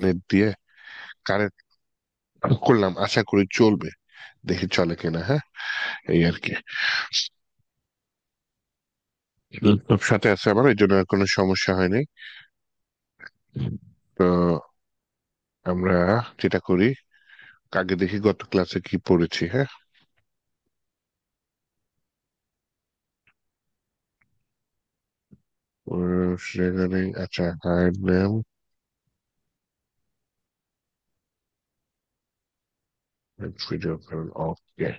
Net দিয়ে connect করলাম, আশা করি চলবে, দেখি চলে কিনা। হ্যাঁ, এই আর কি। ল্যাপটপ সাথে আছে আমার, এই জন্য আর কোনো সমস্যা হয়নি। তো আমরা যেটা করি, আগে দেখি গত ক্লাসে কি পড়েছি। হ্যাঁ, সেখানে আচ্ছা, হাইড নেম, ভিডিও, ওকে।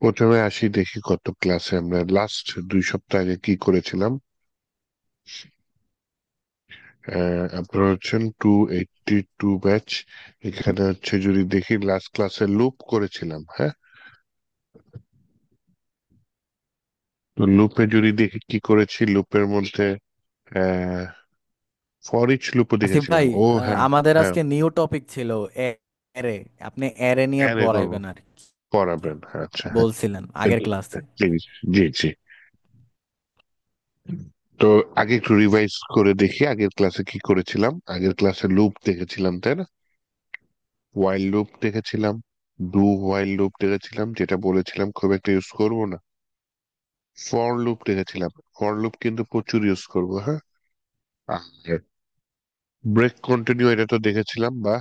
প্রথমে আসি, দেখি গত ক্লাসে আমরা লাস্ট 2 সপ্তাহ আগে কি করেছিলাম। আপনারা হচ্ছেন 282 ব্যাচ। এখানে হচ্ছে যদি দেখি লাস্ট ক্লাসে লুপ করেছিলাম। হ্যাঁ, তো লুপে যদি দেখি কি করেছি, লুপের মধ্যে ফর ইচ লুপও আসিফ দেখেছিলাম। ভাই, ও হ্যাঁ, আমাদের হ্যাঁ, আজকে নিউ টপিক ছিল অ্যারে। আপনি অ্যারে নিয়ে অ্যারে করবো, পড়াইবেন আর কি পড়াবেন। আচ্ছা, হ্যাঁ, বলছিলেন আগের ক্লাসে। জি, জি, জি। তো আগে একটু রিভাইজ করে দেখি আগের ক্লাসে কি করেছিলাম। আগের ক্লাসে লুপ দেখেছিলাম, তাই না? ওয়াইল লুপ দেখেছিলাম, ডু ওয়াইল লুপ দেখেছিলাম, যেটা বলেছিলাম খুব একটা ইউজ করব না। ফর লুপ দেখেছিলাম, ফর লুপ কিন্তু প্রচুর ইউজ করবো। হ্যাঁ, আর ব্রেক কন্টিনিউ এটা তো দেখেছিলাম, বা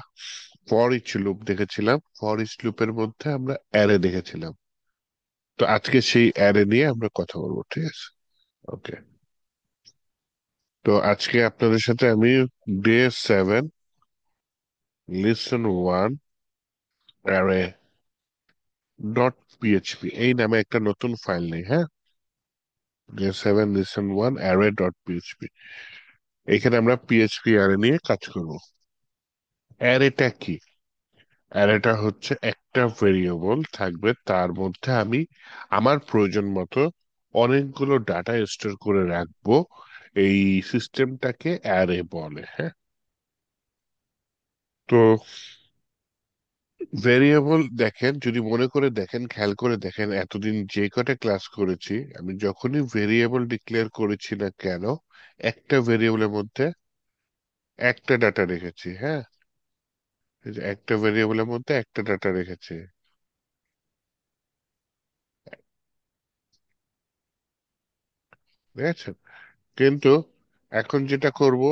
ফর ইচ লুপ দেখেছিলাম। ফর ইচ লুপের মধ্যে আমরা অ্যারে দেখেছিলাম। তো আজকে সেই অ্যারে নিয়ে আমরা কথা বলবো, ঠিক আছে? ওকে। তো আজকে আপনাদের সাথে আমি day 7, lesson 1, array dot PHP এই নামে একটা নতুন ফাইল নেই। হ্যাঁ, day 7 lesson 1 array dot PHP, এখানে আমরা পিএইচপি অ্যারে নিয়ে কাজ করব। অ্যারেটা কি? অ্যারেটা হচ্ছে একটা ভেরিয়েবল থাকবে, তার মধ্যে আমি আমার প্রয়োজন মতো অনেকগুলো ডাটা স্টোর করে রাখবো। এই সিস্টেমটাকে অ্যারে বলে। হ্যাঁ, তো ভেরিয়েবল দেখেন, যদি মনে করে দেখেন, খেয়াল করে দেখেন, এতদিন যে কটা ক্লাস করেছি আমি, যখনই ভেরিয়েবল ডিক্লেয়ার করেছি না কেন, একটা ভেরিয়েবলের মধ্যে একটা ডাটা রেখেছি। হ্যাঁ, এই যে একটা ভেরিয়েবলের মধ্যে একটা ডাটা রেখেছি, ঠিক আছে? কিন্তু এখন যেটা করব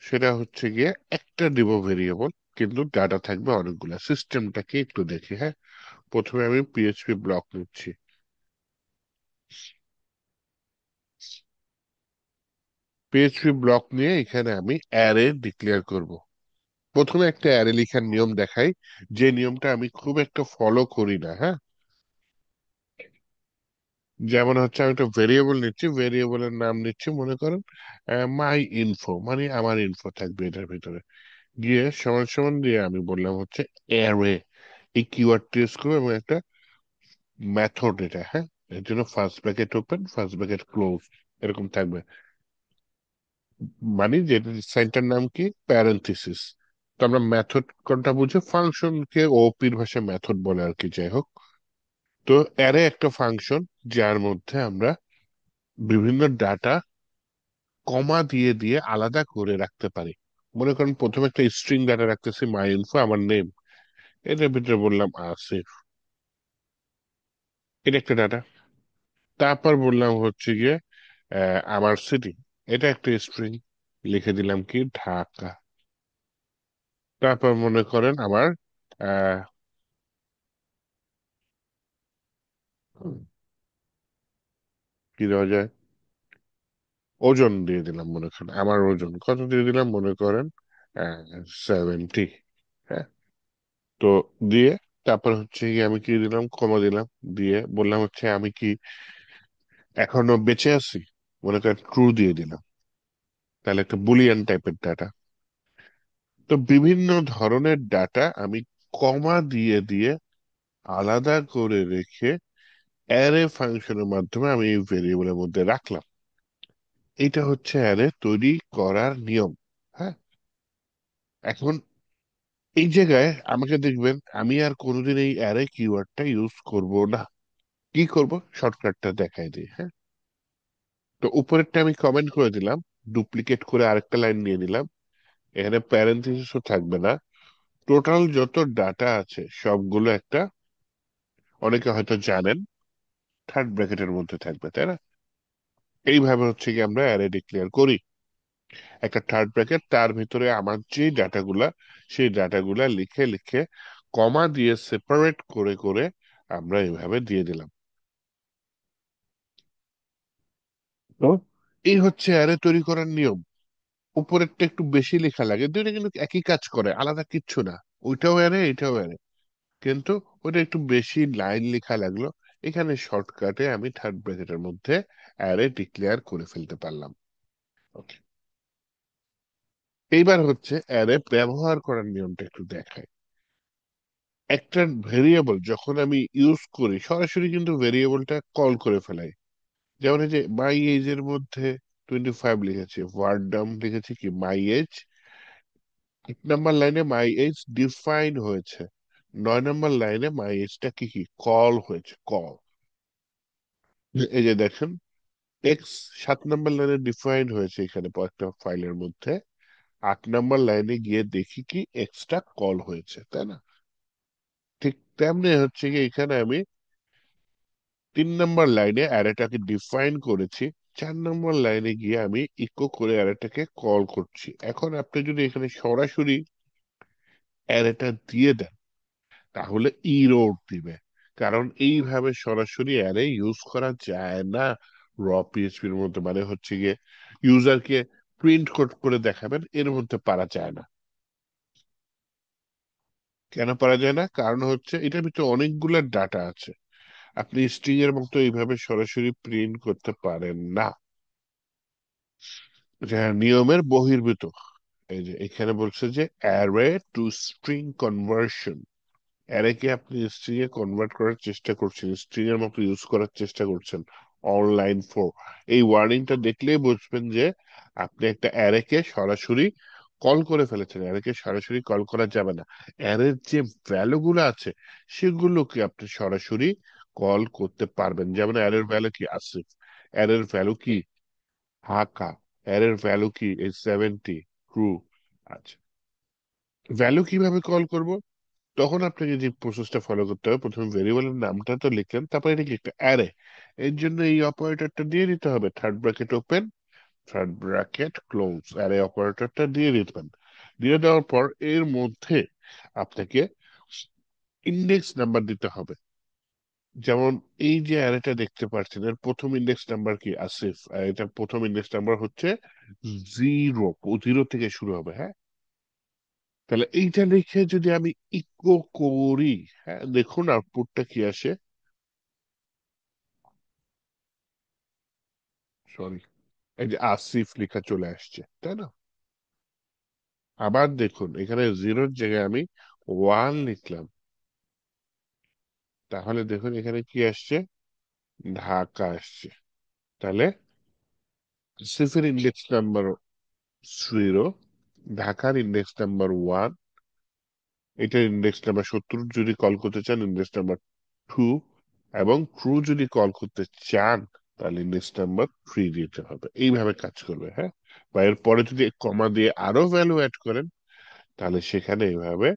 সেটা হচ্ছে গিয়ে একটা দিব ভেরিয়েবল, কিন্তু ডাটা থাকবে অনেকগুলা। সিস্টেমটাকে একটু দেখি। হ্যাঁ, প্রথমে আমি পিএইচপি ব্লক নিচ্ছি। পিএইচপি ব্লক নিয়ে এখানে আমি অ্যারে ডিক্লেয়ার করব। প্রথমে একটা অ্যারে লেখার নিয়ম দেখাই, যে নিয়মটা আমি খুব একটা ফলো করি না। হ্যাঁ, যেমন হচ্ছে আমি একটা ভেরিয়েবল নিচ্ছি, ভেরিয়েবলের নাম নিচ্ছি, মনে করেন মাই ইনফো, মানে আমার ইনফো থাকবে এটার ভিতরে। গিয়ে সমান সমান দিয়ে আমি বললাম হচ্ছে অ্যারে, এই কিওয়ার্ডটি ইউজ করবো, এবং একটা মেথড এটা। হ্যাঁ, এর জন্য first bracket open, first bracket close এরকম থাকবে। মানে যেটা সাইনটার নাম কি, প্যারেন্থেসিস। তো আমরা মেথড কোনটা বুঝে, ফাংশন কে ওপির ভাষায় মেথড বলে আর কি, যাই হোক। তো অ্যারে একটা ফাংশন, যার মধ্যে আমরা বিভিন্ন ডাটা কমা দিয়ে দিয়ে আলাদা করে রাখতে পারি। মনে করেন প্রথমে একটা স্ট্রিং ডাটা রাখতেছি, মাই ইনফো, আমার নেম, এটার ভিতরে বললাম আসিফ, এটা একটা ডাটা। তারপর বললাম হচ্ছে গিয়ে আমার সিটি, এটা একটা স্ট্রিং, লিখে দিলাম কি ঢাকা। তারপর মনে করেন আমার আহ কি দেওয়া যায়, ওজন দিয়ে দিলাম, মনে করেন আমার ওজন কত দিয়ে দিলাম, মনে করেন 70। হ্যাঁ, তো দিয়ে তারপর হচ্ছে গিয়ে আমি কি দিলাম, কমা দিলাম, দিয়ে বললাম হচ্ছে আমি কি এখনো বেঁচে আছি, মনে করেন ট্রু দিয়ে দিলাম। তাহলে একটা বুলিয়ান টাইপের ডাটা। তো বিভিন্ন ধরনের ডাটা আমি কমা দিয়ে দিয়ে আলাদা করে রেখে অ্যারে ফাংশনের মাধ্যমে আমি এই ভেরিয়েবলের মধ্যে রাখলাম। এটা হচ্ছে অ্যারে তৈরি করার নিয়ম। হ্যাঁ, এখন এই জায়গায় আমাকে দেখবেন আমি আর কোনোদিন এই অ্যারে কিওয়ার্ডটা ইউজ করব না। কি করব, শর্টকাটটা দেখাই দিই। হ্যাঁ, তো উপরেরটা আমি কমেন্ট করে দিলাম, ডুপ্লিকেট করে আরেকটা লাইন নিয়ে নিলাম, এখানে প্যারেন্থেসিসও থাকবে না, টোটাল যত ডাটা আছে সবগুলো একটা, অনেকে হয়তো জানেন, থার্ড ব্র্যাকেটের মধ্যে থাকবে, তাই না? এইভাবে হচ্ছে কি আমরা অ্যারে ডিক্লেয়ার করি। একটা থার্ড ব্র্যাকেট, তার ভিতরে আমার যে ডাটাগুলা, সেই ডাটাগুলা লিখে লিখে কমা দিয়ে সেপারেট করে করে আমরা এইভাবে দিয়ে দিলাম। তো এই হচ্ছে অ্যারে তৈরি করার নিয়ম। উপরেরটা একটু বেশি লেখা লাগে, দুইটা কিন্তু একই কাজ করে, আলাদা কিচ্ছু না। ওইটাও অ্যারে, এটাও অ্যারে, কিন্তু ওটা একটু বেশি লাইন লেখা লাগলো। এখানে শর্টকাটে আমি থার্ড ব্র্যাকেটের মধ্যে অ্যারে ডিক্লেয়ার করে ফেলতে পারলাম। ওকে, এইবার হচ্ছে অ্যারে ব্যবহার করার নিয়মটা একটু দেখাই। একটা ভেরিয়েবল যখন আমি ইউজ করি, সরাসরি কিন্তু ভেরিয়েবলটা কল করে ফেলাই। যেমন এই যে মাই এজ এর মধ্যে 25 লিখেছি, ভার্ডাম লিখেছি কি মাই এজ, 8 নম্বর লাইনে মাই এজ ডিফাইন হয়েছে, 9 নম্বর লাইনে মাই এজটা কি কি কল হয়েছে, কল। এই যে দেখেন, এক্স 7 নম্বর লাইনে ডিফাইন হয়েছে এখানে একটা ফাইলের মধ্যে, 8 নম্বর লাইনে গিয়ে দেখি কি এক্সটা কল হয়েছে, তাই না? ঠিক তেমনি হচ্ছে কি এখানে আমি 3 নম্বর লাইনে অ্যারেটাকে ডিফাইন করেছি, 4 নম্বর লাইনে গিয়ে আমি ইকো করে অ্যারেটাকে কল করছি। এখন আপনি যদি এখানে সরাসরি অ্যারেটা দিয়ে দেন, তাহলে ইরর দিবে, কারণ এইভাবে সরাসরি অ্যারে ইউজ করা যায় না র পিএইচপির মধ্যে। মানে হচ্ছে গিয়ে ইউজারকে প্রিন্ট করে দেখাবেন, এর মধ্যে পারা যায় না। কেন পারা যায় না? কারণ হচ্ছে এটার ভিতরে অনেকগুলো ডাটা আছে, আপনি স্ট্রিং এর মতো এইভাবে সরাসরি প্রিন্ট করতে পারেন না, এটা নিয়মের বহির্ভূত। এই যে এখানে বলছে যে অ্যারে টু স্ট্রিং কনভার্সন, অ্যারেকে আপনি স্ট্রিং এ কনভার্ট করার চেষ্টা করছেন, স্ট্রিং এর মতো ইউজ করার চেষ্টা করছেন, অনলাইন ফর। এই ওয়ার্নিংটা দেখলেই বুঝবেন যে আপনি একটা অ্যারেকে সরাসরি কল করে ফেলেছেন। অ্যারেকে সরাসরি কল করা যাবে না, অ্যারের যে ভ্যালু গুলো আছে সেগুলোকে আপনি সরাসরি কল করতে পারবেন। যেমন অ্যারের ভ্যালু কি আসিফ, অ্যারের ভ্যালু কি ঢাকা, অ্যারের ভ্যালু কি এই 70 ট্রু। আচ্ছা, ভ্যালু কিভাবে কল করব? তখন আপনাকে যে প্রসেসটা ফলো করতে হবে, প্রথমে ভেরিয়েবলের নামটা তো লিখলেন, তারপরে এটা কি একটা অ্যারে, এর জন্য এই অপারেটরটা দিয়ে দিতে হবে, third bracket open, third bracket close, array অপারেটরটা দিয়ে দিবেন। দিয়ে দেওয়ার পর এর মধ্যে আপনাকে ইন্ডেক্স নাম্বার দিতে হবে। যেমন এই যে অ্যারেটা দেখতে পাচ্ছেন, এর প্রথম ইন্ডেক্স নাম্বার কি আসিফ, আর এটার প্রথম ইন্ডেক্স নাম্বার হচ্ছে 0, 0 থেকে শুরু হবে, হ্যাঁ? তাহলে এইটা লিখে যদি আমি ইকো করি, হ্যাঁ, দেখুন আউটপুটটা কি আসে। সরি, এই যে আসিফ লেখা চলে আসছে, তাই না? আবার দেখুন এখানে 0-র জায়গায় আমি 1 লিখলাম, তাহলে দেখুন এখানে কি আসছে, ঢাকা আসছে। তাহলে আসিফের ইন্ডেক্স নাম্বার 0, ঢাকার ইন্ডেক্স নাম্বার 1, এটার ইন্ডেক্স নাম্বার 70 যদি কল করতে চান ইন্ডেক্স নাম্বার 2, এবং ট্রু যদি কল করতে চান তাহলে ইন্ডেক্স নাম্বার 3 দিতে হবে। এইভাবে কাজ করবে, হ্যাঁ? বা এরপরে যদি কমা দিয়ে আরো ভ্যালু অ্যাড করেন, তাহলে সেখানে এইভাবে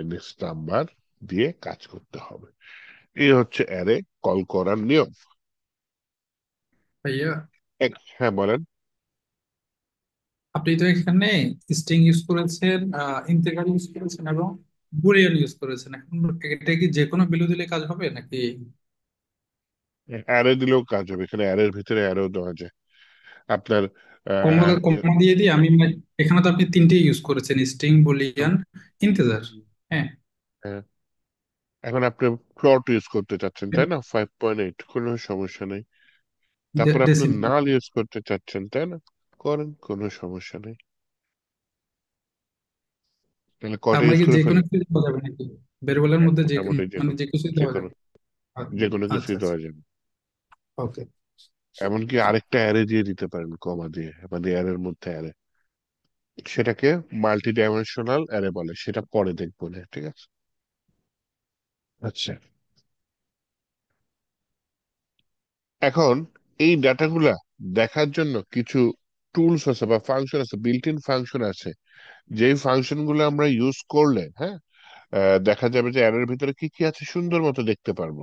ইন্ডেক্স নাম্বার দিয়ে কাজ করতে হবে। এই হচ্ছে অ্যারে কল করার নিয়ম। ভাইয়া, হ্যাঁ বলেন। আপনি তো এখানে স্ট্রিং ইউজ করেছেন, ইন্টিজার ইউজ করেছেন এবং বুলিয়ান ইউজ করেছেন। এখন এটা কি যে কোনো ভ্যালু দিলে কাজ হবে নাকি? অ্যারে দিলেও কাজ হবে, এখানে অ্যারের ভিতরে অ্যারেও দেওয়া যায় আপনার। কমা আহ, কমা দিয়ে দিই আমি এখানে তো আপনি তিনটে ইউজ করেছেন, স্ট্রিং, বুলিয়ান, ইন্টিজার। হ্যাঁ। হ্যাঁ, এখন আপনি ফ্লোট ইউজ করতে চাচ্ছেন, তাই না? 5.8, কোনো সমস্যা নেই। তারপর আপনি ডেসিমাল। নাল ইউজ করতে চাচ্ছেন, তাই না? করেন, কোনো সমস্যা নেই। তাহলে তার কটা মানে ইউজ কি করে যে কোনো ফেলেন? কিছু দেওয়া যাবে নাকি ভেরিয়েবলের হ্যাঁ, মধ্যে? যে মোটামুটি যে মানে কোনো, যে কিছু যে দেওয়া কোনো, যাবে? যে কোনো আচ্ছা কিছুই আচ্ছা, দেওয়া যাবে। ওকে। এমনকি আরেকটা অ্যারে দিয়ে দিতে পারেন কমা দিয়ে, মানে অ্যারের মধ্যে অ্যারে, সেটাকে মাল্টি ডাইমেনশনাল অ্যারে বলে, সেটা পরে দেখবো না, ঠিক আছে? আচ্ছা, এখন এই ডাটাগুলা দেখার জন্য কিছু টুলস আছে বা ফাংশন আছে, বিল্ট ইন ফাংশন আছে, যেই ফাংশন গুলো আমরা ইউজ করলে, হ্যাঁ, দেখা যাবে যে অ্যারের ভিতরে কি কি আছে সুন্দর মতো দেখতে পারবো।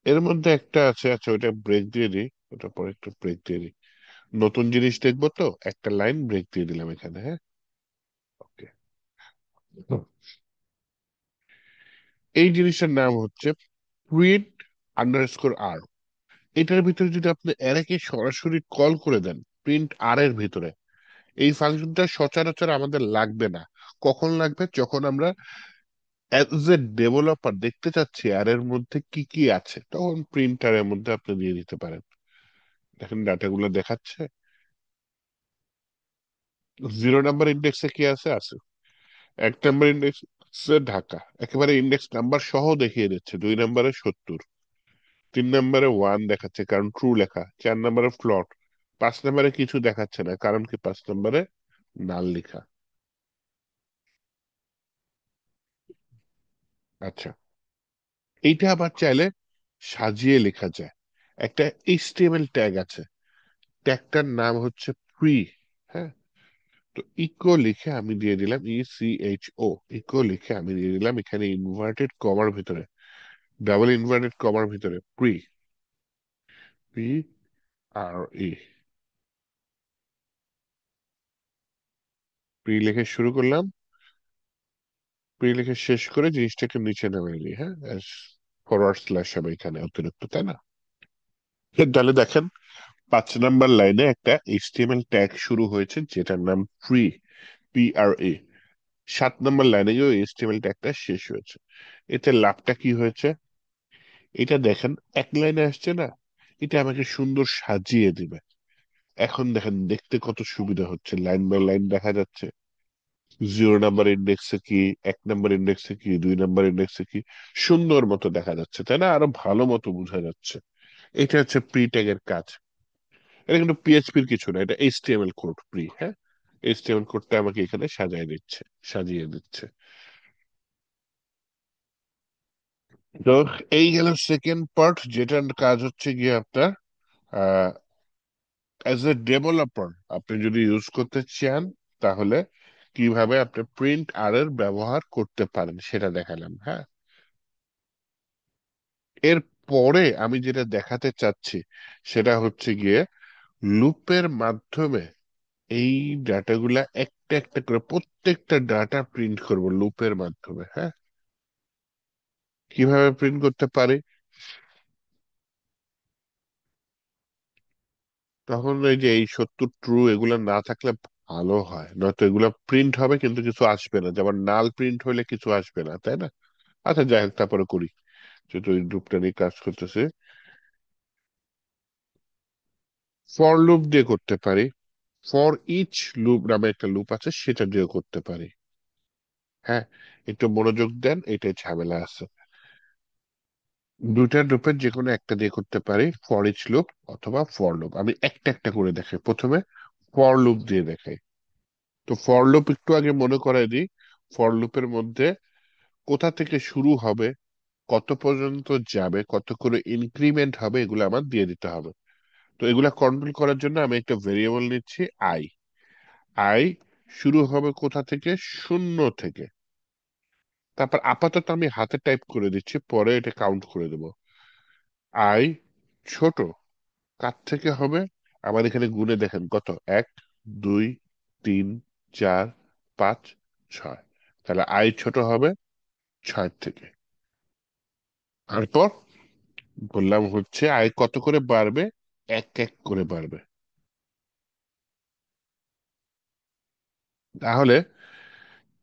এর মধ্যে একটা আছে, আচ্ছা ওইটা ব্রেক দিয়ে দিই, ওটা পরে একটু ব্রেক দিয়ে দিই। নতুন জিনিস দেখবো তো, একটা লাইন ব্রেক দিয়ে দিলাম এখানে, হ্যাঁ। ওকে, এই জিনিসটার নাম হচ্ছে প্রিন্ট আন্ডারস্কোর আর। এটার ভিতরে যদি আপনি অ্যারেকে সরাসরি কল করে দেন প্রিন্ট আর এর ভিতরে, এই ফাংশনটা সচরাচর আমাদের লাগবে না। কখন লাগবে? যখন আমরা অ্যাজ এ ডেভেলপার দেখতে চাচ্ছি আর এর মধ্যে কি কি আছে, তখন প্রিন্টারের মধ্যে আপনি দিয়ে দিতে পারেন। দেখেন ডাটাগুলো দেখাচ্ছে। 0 নাম্বার ইন্ডেক্সে কি আছে? আছে 1 নাম্বার ইন্ডেক্সে ঢাকা, একেবারে ইন্ডেক্স নাম্বার সহ দেখিয়ে দিচ্ছে। 2 নাম্বারে 70, 3 নাম্বারে 1 দেখাচ্ছে কারণ ট্রু লেখা, 4 নাম্বারে ফ্লট, 5 নাম্বারে কিছু দেখাচ্ছে না কারণ কি 5 নাম্বারে নাল লেখা। আচ্ছা, এইটা আবার চাইলে সাজিয়ে লেখা যায়। একটা এইচটিএমএল ট্যাগ আছে, ট্যাগটার নাম হচ্ছে প্রি, হ্যাঁ। তো ইকো লিখে আমি দিয়ে দিলাম, ইসিএইচও, ইকো লিখে আমি দিয়ে দিলাম এখানে ইনভার্টেড কমার ভিতরে, ডাবল ইনভার্টেড কমার ভিতরে প্রি, পি আর ই, প্রি লিখে শুরু করলাম, প্রি লিখে শেষ করে জিনিসটাকে নিচে নামিয়ে দিই, হ্যাঁ, ফরওয়ার্ড স্ল্যাশ হবে এখানে অতিরিক্ত, তাই না? তাহলে দেখেন 5 নাম্বার লাইনে একটা এইচটিএমএল ট্যাগ শুরু হয়েছে যেটার নাম প্রি, PRA। 7 নাম্বার লাইনে গিয়ে এইচটিএমএল ট্যাগটা শেষ হয়েছে। এতে লাভটা কি হয়েছে? এটা দেখেন, এক লাইনে আসছে না, এটা আমাকে সুন্দর সাজিয়ে দিবে। এখন দেখেন দেখতে কত সুবিধা হচ্ছে, লাইন বাই লাইন দেখা যাচ্ছে। 0 নাম্বার ইন্ডেক্সে কি, 1 নাম্বার ইন্ডেক্সে কি, 2 নাম্বার ইন্ডেক্সে কি, সুন্দর মতো দেখা যাচ্ছে, তাই না? আরো ভালো মতো বোঝা যাচ্ছে। এটা হচ্ছে প্রি ট্যাগের কাজ। এটা কিন্তু পিএইচপির কিছু না, এটা এইচটিএমএল কোড প্রি, হ্যাঁ। এইচটিএমএল কোডটা আমাকে এখানে সাজিয়ে দিচ্ছে, সাজিয়ে দিচ্ছে। তো এই গেল সেকেন্ড পার্ট, যেটার কাজ হচ্ছে গিয়ে আপনার অ্যাজ এ ডেভেলপার আপনি যদি ইউজ করতে চান, তাহলে কিভাবে আপনি প্রিন্ট আর এর ব্যবহার করতে পারেন সেটা দেখালাম, হ্যাঁ। এর পরে আমি যেটা দেখাতে চাচ্ছি সেটা হচ্ছে গিয়ে লুপের মাধ্যমে এই ডাটাগুলা একটা একটা করে প্রত্যেকটা ডাটা প্রিন্ট করব লুপের মাধ্যমে, হ্যাঁ। কিভাবে প্রিন্ট করতে পারি? তখন এই যে এই 70 ট্রু এগুলা না থাকলে ভালো হয়, নয়তো এগুলা প্রিন্ট হবে কিন্তু কিছু আসবে না, যেমন নাল প্রিন্ট হলে কিছু আসবে না, তাই না? আচ্ছা যাই হোক, তারপরে করি, যেহেতু এই লুপটা নিয়ে কাজ করতেছে। ফর লুপ দিয়ে করতে পারি, ফর ইচ লুপ নামে একটা লুপ আছে সেটা দিয়ে করতে পারি, হ্যাঁ। একটু মনোযোগ দেন, এটাই ঝামেলা আছে। দুইটা লুপের যে কোনো একটা দিয়ে করতে পারি, ফর ইচ লুপ অথবা ফর লুপ। আমি একটা একটা করে দেখাই, প্রথমে ফর লুপ দিয়ে দেখাই। তো ফর লুপ একটু আগে মনে করাই দিই। ফর লুপের মধ্যে কোথা থেকে শুরু হবে, কত পর্যন্ত যাবে, কত করে ইনক্রিমেন্ট হবে, এগুলো আমার দিয়ে দিতে হবে। তো এগুলা কন্ট্রোল করার জন্য আমি একটা ভেরিয়েবল নিচ্ছি, আই। আই শুরু হবে কোথা থেকে? 0 থেকে। তারপর আপাতত আমি হাতে টাইপ করে দিচ্ছি, পরে এটা কাউন্ট করে দেবো। আই ছোট কার থেকে হবে? আমার এখানে গুণে দেখেন কত, 1, 2, 3, 4, 5, 6। তাহলে আই ছোট হবে 6 থেকে। তারপর বললাম হচ্ছে আয় কত করে বাড়বে, এক এক করে বাড়বে। তাহলে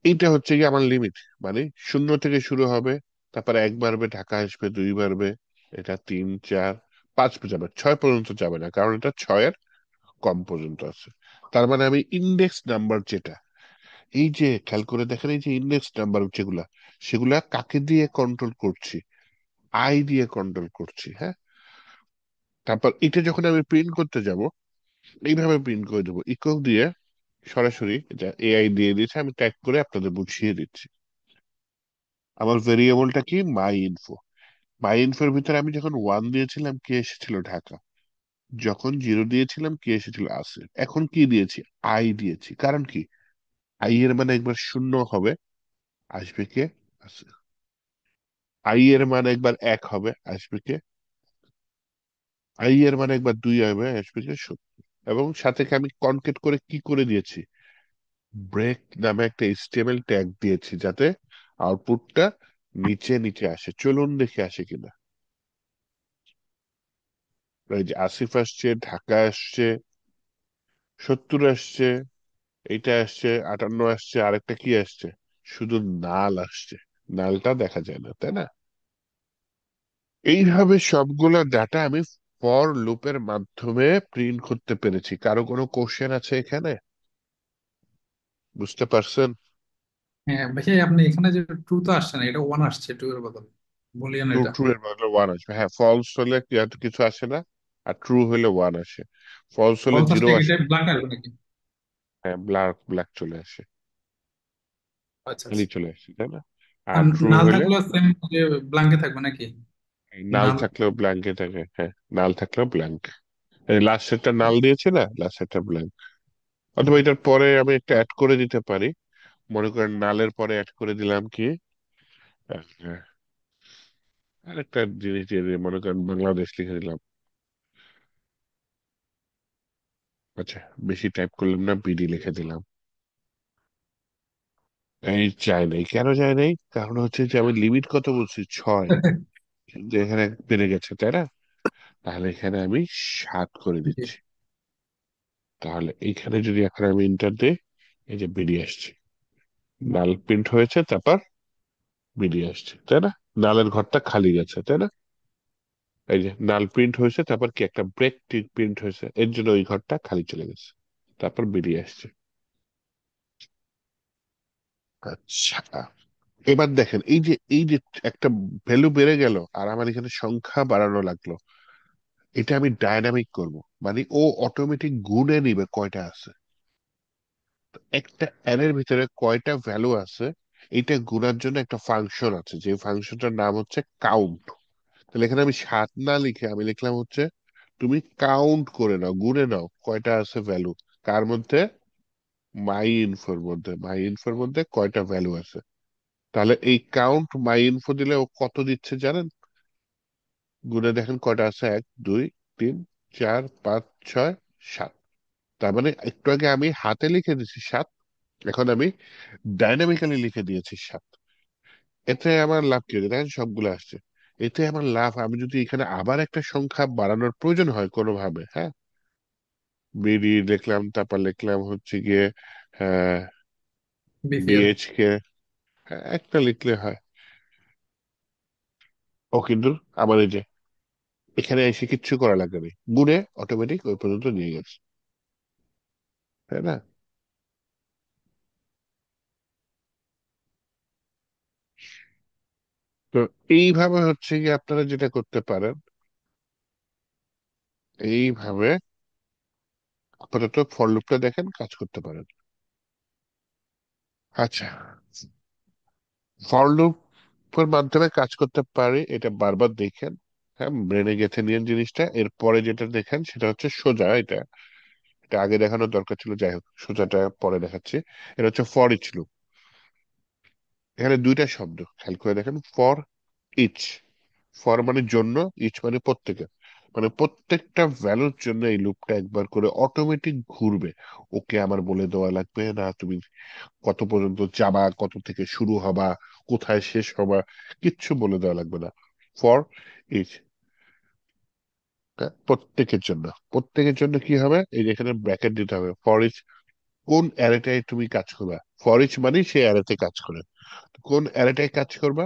এইটা হচ্ছে কি আমার লিমিট, মানে 0 থেকে শুরু হবে, তারপরে 1 বাড়বে, ঢাকা আসবে, 2 বাড়বে, এটা 3, 4, 5 যাবে, 6 পর্যন্ত যাবে না কারণ এটা 6-এর কম পর্যন্ত আছে। তার মানে আমি ইন্ডেক্স নাম্বার যেটা, এই যে খেয়াল করে দেখেন, এই যে ইন্ডেক্স নাম্বার যেগুলা, সেগুলা কাকে দিয়ে কন্ট্রোল করছি? আই দিয়ে কন্ট্রোল করছি, হ্যাঁ। তারপর এটা যখন আমি প্রিন্ট করতে যাব, এইভাবে প্রিন্ট করে দেবো ইকক দিয়ে, সরাসরি এটা এআই দিয়ে দিয়েছে, আমি ট্যাগ করে আপনাদের বুঝিয়ে দিচ্ছি। আমার ভেরিয়েবলটা কি? মাই ইনফো। মাই ইনফোর ভিতরে আমি যখন 1 দিয়েছিলাম কি এসেছিল? ঢাকা। যখন জিরো দিয়েছিলাম কি এসেছিল? আসিফ। এখন কি দিয়েছি? আই দিয়েছি। কারণ কি? আই এর মানে একবার শূন্য হবে, আসবে কে? আসিফ। আই এর মানে একবার এক হবে, আসবে কে? আই এর মানে একবার দুই হবে, আসবে কে? সত্য। এবং সাথে কি আমি কনকেট করে কি করে দিয়েছি? ব্রেক নামে একটা এইচটিএমএল ট্যাগ দিয়েছি, যাতে আউটপুটটা নিচে নিচে আসে। চলুন দেখে আসে কিনা। এই যে আসিফ আসছে, ঢাকা আসছে, 70 আসছে, এইটা আসছে, 58 আসছে, আরেকটা কি আসছে? শুধু নাল আসছে। নালটা দেখা যায় না, তাই না? এইভাবে সবগুলো ডাটা আমি ফর লুপের মাধ্যমে প্রিন্ট করতে পেরেছি। কারো কোনো কোশ্চেন আছে এখানে? বুঝতে পারছেন? হ্যাঁ ভাই, আপনি এখানে যে ট্রু তো আসছে না, এটা ওয়ান আসছে টু এর বদলে, বলিয়েন ট্রু, এটা। ট্রু এর বদলে ওয়ান আসবে, হ্যাঁ। ফলস হলে কি আর কিছু আসে না, আর ট্রু হলে ওয়ান আসে। ফলস হলে ফলস জিরো আসলে আসে এটা না। ব্ল্যাঙ্ক আসবে নাকি? হ্যাঁ, ব্ল্যাক ব্ল্যাক চলে আসে, আচ্ছা খালি আচ্ছা। চলে আসে, তাই না? আর আর ট্রু নাল হলে, থাকলেও সেম যে ব্ল্যাঙ্কে থাকবে নাকি? নাল নাল। থাকলেও ব্ল্যাঙ্কে থাকে, হ্যাঁ। নাল থাকলেও ব্ল্যাঙ্ক। এই লাস্ট সেটটা নাল দিয়েছে না, লাস্ট সেটটা ব্ল্যাঙ্ক। অথবা এটার পরে আমি একটা অ্যাড করে দিতে পারি। মনে করেন নালের পরে অ্যাড করে দিলাম কি, আহ, আরেকটা জিনিস দিয়ে দিই, মনে করেন বাংলাদেশ লিখে দিলাম। আচ্ছা, বেশি টাইপ করলাম না, বিডি লিখে দিলাম। এই চাই নাই, কেন চাই নাই? কারণ হচ্ছে যে আমি লিমিট কত বলছি? 6। যে এখানে বেড়ে গেছে, তাই না? তাহলে এখানে আমি 7 করে জি। দিচ্ছি। তাহলে এইখানে যদি এখন আমি ইন্টার দিই, এই যে বেরিয়ে আসছে, নাল প্রিন্ট হয়েছে, তারপর বেরিয়ে আসছে, তাই না? নালের ঘরটা খালি গেছে, তাই না? এই যে নাল প্রিন্ট হয়েছে, তারপর কি একটা ব্রেক প্রিন্ট হয়েছে, এর জন্য ওই ঘরটা খালি চলে গেছে, তারপর বেরিয়ে আসছে। আচ্ছা, এবার দেখেন, এই যে একটা ভ্যালু বেড়ে গেল, আর আমার এখানে সংখ্যা বাড়ানো লাগলো। এটা আমি ডায়নামিক করব, মানে ও অটোমেটিক গুণে নিবে কয়টা আছে। একটা অ্যারের ভিতরে কয়টা ভ্যালু আছে, এটা গুণার জন্য একটা ফাংশন আছে, যে ফাংশনটার নাম হচ্ছে কাউন্ট। তাহলে এখানে আমি 7 না লিখে আমি লিখলাম হচ্ছে, তুমি কাউন্ট করে নাও, গুণে নাও কয়টা আছে ভ্যালু। কার মধ্যে? মাই ইনফোর মধ্যে কয়টা ভ্যালু আছে। তাহলে এই কাউন্ট মাই ইনফো দিলে ও কত দিচ্ছে জানেন? গুণে দেখেন কয়টা আছে, 1, 2, 3, 4, 5, 6, 7। তার মানে একটু আগে আমি হাতে লিখে দিয়েছি 7, এখন আমি ডাইনামিক্যালি লিখে দিয়েছি 7। এতে আমার লাভ কি হয়েছে? দেখেন সবগুলো আসছে। এতে আমার লাভ, আমি যদি এখানে আবার একটা সংখ্যা বাড়ানোর প্রয়োজন হয় কোনোভাবে, হ্যাঁ, বিডি লিখলাম, তারপর লিখলাম হচ্ছে গিয়ে বিপিএল। বিএইচকে, একটা লিখলে হয়। ও কিন্তু আমার এই যে এখানে এসে কিচ্ছু করা লাগবে না, গুণে অটোমেটিক ওই পর্যন্ত নিয়ে গেছে, তাই না? তো এইভাবে হচ্ছে কি আপনারা যেটা করতে পারেন, এইভাবে আপাতত ফর লুপটা দেখেন, কাজ করতে পারেন। আচ্ছা, ফর লুপের মাধ্যমে কাজ করতে পারি, এটা বারবার দেখেন। হ্যাঁ, ব্রেনে গেঁথে নিয়ে জিনিসটা। এরপরে যেটা দেখেন সেটা হচ্ছে সোজা। এটা এটা আগে দেখানোর দরকার ছিল, যাই হোক, সোজাটা পরে দেখাচ্ছি। এটা হচ্ছে ফর ইচ লুপ। এখানে দুইটা শব্দ, খেয়াল করে দেখেন। ফর ইচ, ফর মানে জন্য, ইচ মানে প্রত্যেকে, মানে প্রত্যেকটা ভ্যালুর জন্য এই লুপটা একবার করে অটোমেটিক ঘুরবে। ওকে আমার বলে দেওয়া লাগবে না তুমি কত পর্যন্ত যাবা, কত থেকে শুরু হবা, কোথায় শেষ হবা, কিচ্ছু বলে দেওয়া লাগবে না। ফর ইচ, প্রত্যেকের জন্য কি হবে? এই যে এখানে ব্র্যাকেট দিতে হবে। ফর ইচ কোন অ্যারেটায় তুমি কাজ করবা, ফর ইচ মানে সে অ্যারেতে কাজ করে। কোন অ্যারেটায় কাজ করবা?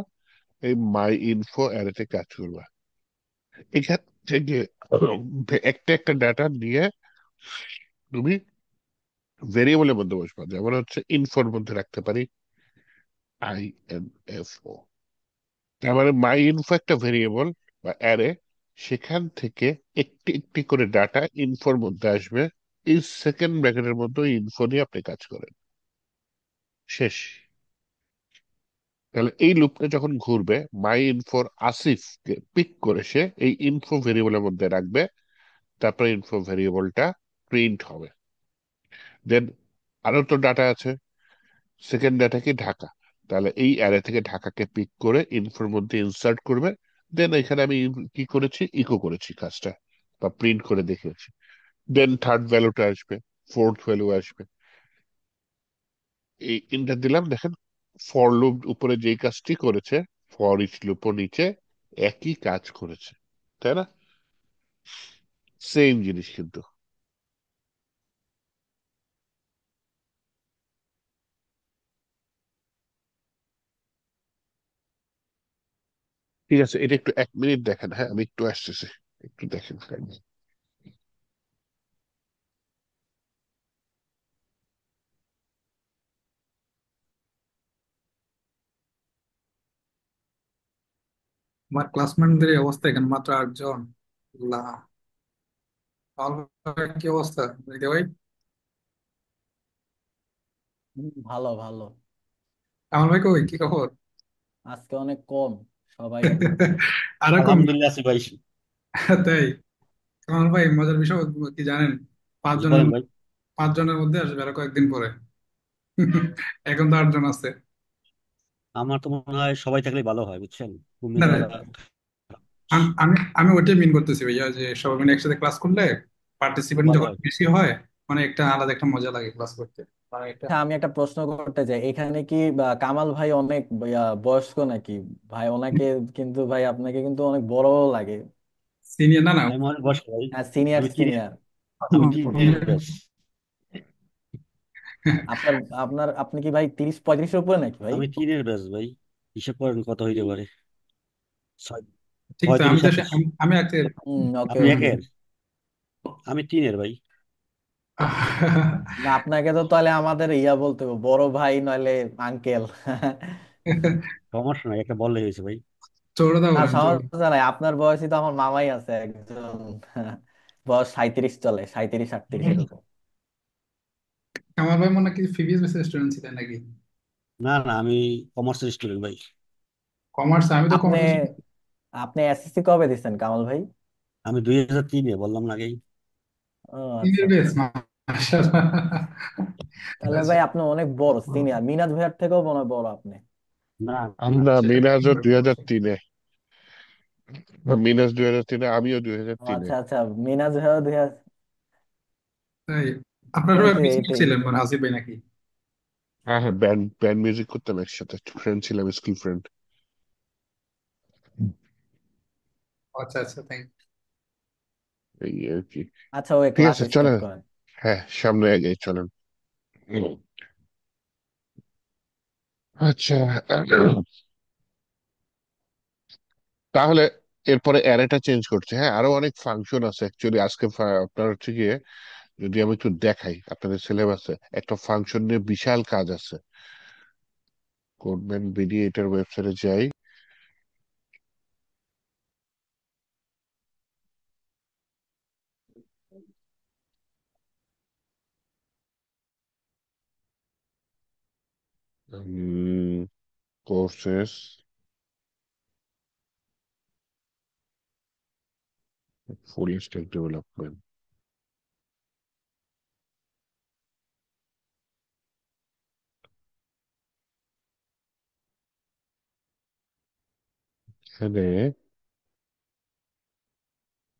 এই মাই ইনফো অ্যারেতে কাজ করবা। এখান থেকে একটা একটা ডাটা নিয়ে তুমি ভেরিয়েবলের মধ্যে বসবা। যেমন হচ্ছে ইনফোর মধ্যে রাখতে পারি INFO। তার মানে মাই ইনফো একটা ভেরিয়েবল বা অ্যারে, সেখান থেকে একটি একটি করে ডাটা ইনফোর মধ্যে আসবে। এই সেকেন্ড ব্র্যাকেটের মধ্যে ইনফো নিয়ে আপনি কাজ করেন, শেষ। তাহলে এই লুপটা যখন ঘুরবে, মাই ইনফোর আসিফকে পিক করে সে এই ইনফো ভেরিয়েবলের মধ্যে রাখবে, তারপরে ইনফো ভেরিয়েবলটা প্রিন্ট হবে। দেন আরো তো ডাটা আছে, সেকেন্ড ডাটা কি ঢাকা। তাহলে এই অ্যারে থেকে ঢাকাকে পিক করে ইনফোর মধ্যে ইনসার্ট করবে। দেন এখানে আমি কি করেছি, ইকো করেছি কাজটা, বা প্রিন্ট করে দেখিয়েছি। দেন থার্ড ভ্যালুটা আসবে, ফোর্থ ভ্যালু আসবে, এই ইন্টার দিলাম। দেখেন ফর লুপ উপরে যেই কাজটি করেছে, ফর ইচ লুপও নিচে একই কাজ করেছে, তাই না? সেম জিনিস কিন্তু। ঠিক আছে, এটা একটু 1 মিনিট দেখেন, হ্যাঁ আমি একটু আসতেছি, একটু দেখেন। আমার ক্লাসমেটদের এই অবস্থা, এখানে মাত্র 8 জন। আল্লাহ, আমার কি অবস্থা রিকে ভাই? ভালো ভালো। আমার ভাই কই, কি খবর? আজকে অনেক কম সবাই। আরো কম না? আলহামদুলিল্লাহ আছি ভাই। তাই? আমার ভাই মজার বিষয় কি জানেন? জি পাঁচজনের বলেন ভাই। 5 জনের মধ্যে আসবে আরো কয়েকদিন পরে। এখন তো 8 জন আছে। আমার তো মনে হয় সবাই থাকলেই ভালো হয়, বুঝছেন, না রুমমেট না, ওরা। আমি আমি ওইটাই মিন করতেছি ভাইয়া, যে সবাই মিলে একসাথে ক্লাস করলে খুব পার্টিসিপেন্ট ভালো যখন হয়। বেশি হয়, মানে একটা আলাদা একটা মজা লাগে ক্লাস করতে। মানে একটা আচ্ছা, আমি একটা প্রশ্ন করতে চাই, এখানে কি কামাল ভাই অনেক বয়স্ক নাকি? ভাই ওনাকে কিন্তু, ভাই আপনাকে কিন্তু অনেক বড় লাগে। সিনিয়র না না। আমি মনে বয়স ভাই। হ্যাঁ, সিনিয়র আমি তিন সিনিয়র। আমি 3 এর ব্যাচ। আপনার আপনার আপনি কি ভাই 30 35-এর উপরে নাকি ভাই? আমি 3 এর ব্যাচ ভাই। হিসাব করেন কত হইতে পারে। ছয় ঠিক তো, আমি 35 তো 28। আমি একটা ওকে আপনি ওকে। একের, আমি 3 এর ভাই। না, আপনাকে তো তাহলে আমাদের বলতে হবে, বড় ভাই নইলে আঙ্কেল। সমস্যা নাই, একটা বললেই হয়েছে ভাই। চৌড়া না, বলেন চৌড়া। সমস্যা নাই, আপনার বয়সী তো আমার মামাই আছে একজন। বয়স 37 চলে, 37 38 এরকম। আমার ভাই মনে হয় কি ফিজিক্স বেসের স্টুডেন্ট ছিলেন নাকি? না না, আমি কমার্সের স্টুডেন্ট ভাই। কমার্স, আমি তো আপনি কমার্স। আপনি এসএসসি কবে দিচ্ছেন কামাল ভাই? আমি 2003-এ, বললাম না আগেই। ও আচ্ছা সিনিয়র বেস, আচ্ছা। মাশাআল্লাহ। তাহলে ভাই আপনি অনেক বড় সিনিয়র, মিনাজ ভাইয়ার থেকেও মনে হয় বড় আপনি। না না। আমরা সেটা মিনাজও 2003-এ, মিনাজ 2003-এ, আমিও দুই হাজার ও তিনে আচ্ছা আচ্ছা, মিনাজ ভাইয়া তাই? আপনারা এই সবাই তো এই বিসিএস তো ছিলেন মানে আসিফ ভাই নাকি? হ্যাঁ হ্যাঁ, ব্যান্ড ব্যান্ড মিউজিক করতাম একসাথে, ফ্রেন্ড ছিলাম, স্কুল ফ্রেন্ড। আচ্ছা আচ্ছা, থ্যাংক। এই আর কি। আচ্ছা, ওই ঠিক ক্লাস আছে স্টার্ট চলেন, করেন। হ্যাঁ সামনে এগিয়ে চলেন। হুম। আচ্ছা, তাহলে এরপরে অ্যারেটা চেঞ্জ করছে। হ্যাঁ, আরো অনেক ফাংশন আছে অ্যাকচুয়ালি। আজকে আপনার হচ্ছে গিয়ে, যদি আমি একটু দেখাই আপনাদের সিলেবাসে, একটা ফাংশন নিয়ে বিশাল কাজ আছে। কোডম্যান বিডি এটার ওয়েবসাইটে যাই। কোর্সেস, ফুল স্ট্যাক ডেভেলপমেন্ট, এখানে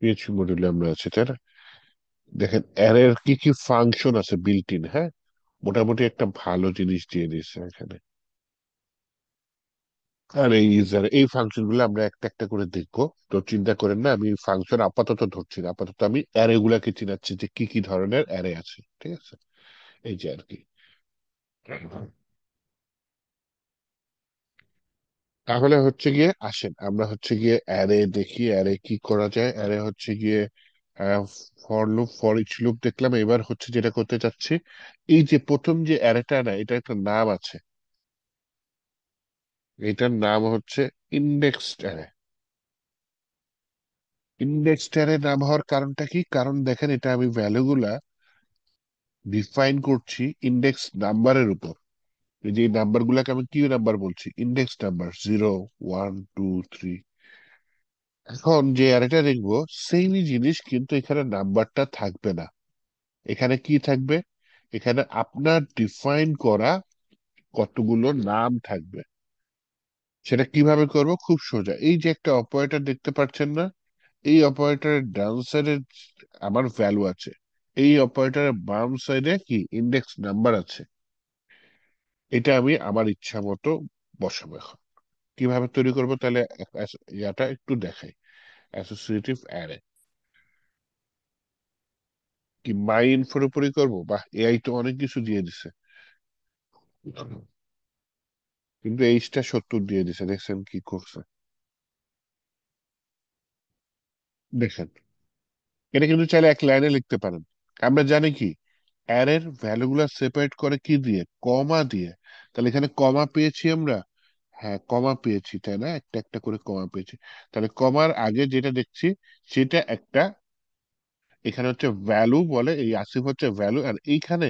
পিএইচপি মডিউলে আমরা আছি, তাই না? দেখেন অ্যারের কি কি ফাংশন আছে বিল্ট ইন, হ্যাঁ মোটামুটি একটা ভালো জিনিস দিয়ে দিচ্ছে এখানে। আর এই ফাংশন গুলো আমরা একটা একটা করে দেখবো। তো চিন্তা করেন না, আমি ফাংশন আপাতত ধরছি না, আপাতত আমি অ্যারে গুলাকে চিনাচ্ছি যে কি কি ধরনের অ্যারে আছে, ঠিক আছে? এই যে আর কি। তাহলে হচ্ছে গিয়ে আসেন আমরা হচ্ছে গিয়ে অ্যারে দেখি, অ্যারে কি করা যায়। অ্যারে হচ্ছে গিয়ে for loop, for each loop দেখলাম। এবার হচ্ছে যেটা করতে চাচ্ছি, এই যে প্রথম যে অ্যারেটা না, এটা একটা নাম আছে, এটার নাম হচ্ছে ইন্ডেক্সড অ্যারে। ইন্ডেক্সড অ্যারে নাম হওয়ার কারণটা কি? কারণ দেখেন এটা আমি ভ্যালুগুলা ডিফাইন করছি ইন্ডেক্স নাম্বারের উপর। এই যে নাম্বার গুলাকে আমি কি নাম্বার বলছি, ইন্ডেক্স নাম্বার, 0 1 2 3। এখন যে অ্যারেটা দেখবো, সেমই জিনিস, কিন্তু এখানে নাম্বারটা থাকবে না। এখানে কি থাকবে? এখানে আপনার ডিফাইন করা কতগুলো নাম থাকবে। সেটা কিভাবে করব? খুব সোজা। এই যে একটা অপারেটর দেখতে পাচ্ছেন না, এই অপারেটরের ডান সাইডে আমার ভ্যালু আছে, এই অপারেটরের বাম সাইডে কি ইন্ডেক্স নাম্বার আছে। এটা আমি আমার ইচ্ছা মতো বসাবো। এখন কিভাবে তৈরি করব? তাহলে ইয়াটা একটু দেখাই। অ্যাসোসিয়েটিভ অ্যারে কি মাই ইনফোর উপরই করবো? বা এআই তো অনেক কিছু দিয়ে দিছে, কিন্তু এইচটা 70 দিয়ে দিছে। দেখছেন কি করছে? দেখেন, এটা কিন্তু চাইলে এক লাইনে লিখতে পারেন। আমরা জানি কি অ্যারের ভ্যালুগুলা সেপারেট করে কি দিয়ে? কমা দিয়ে। তাহলে এখানে কমা পেয়েছি আমরা। হ্যাঁ, কমা পেয়েছি, তাই না? একটা একটা করে কমা পেয়েছি। তাহলে কমার আগে যেটা দেখছি সেটা একটা, এখানে হচ্ছে ভ্যালু বলে, এই আসিফ হচ্ছে ভ্যালু। আর এইখানে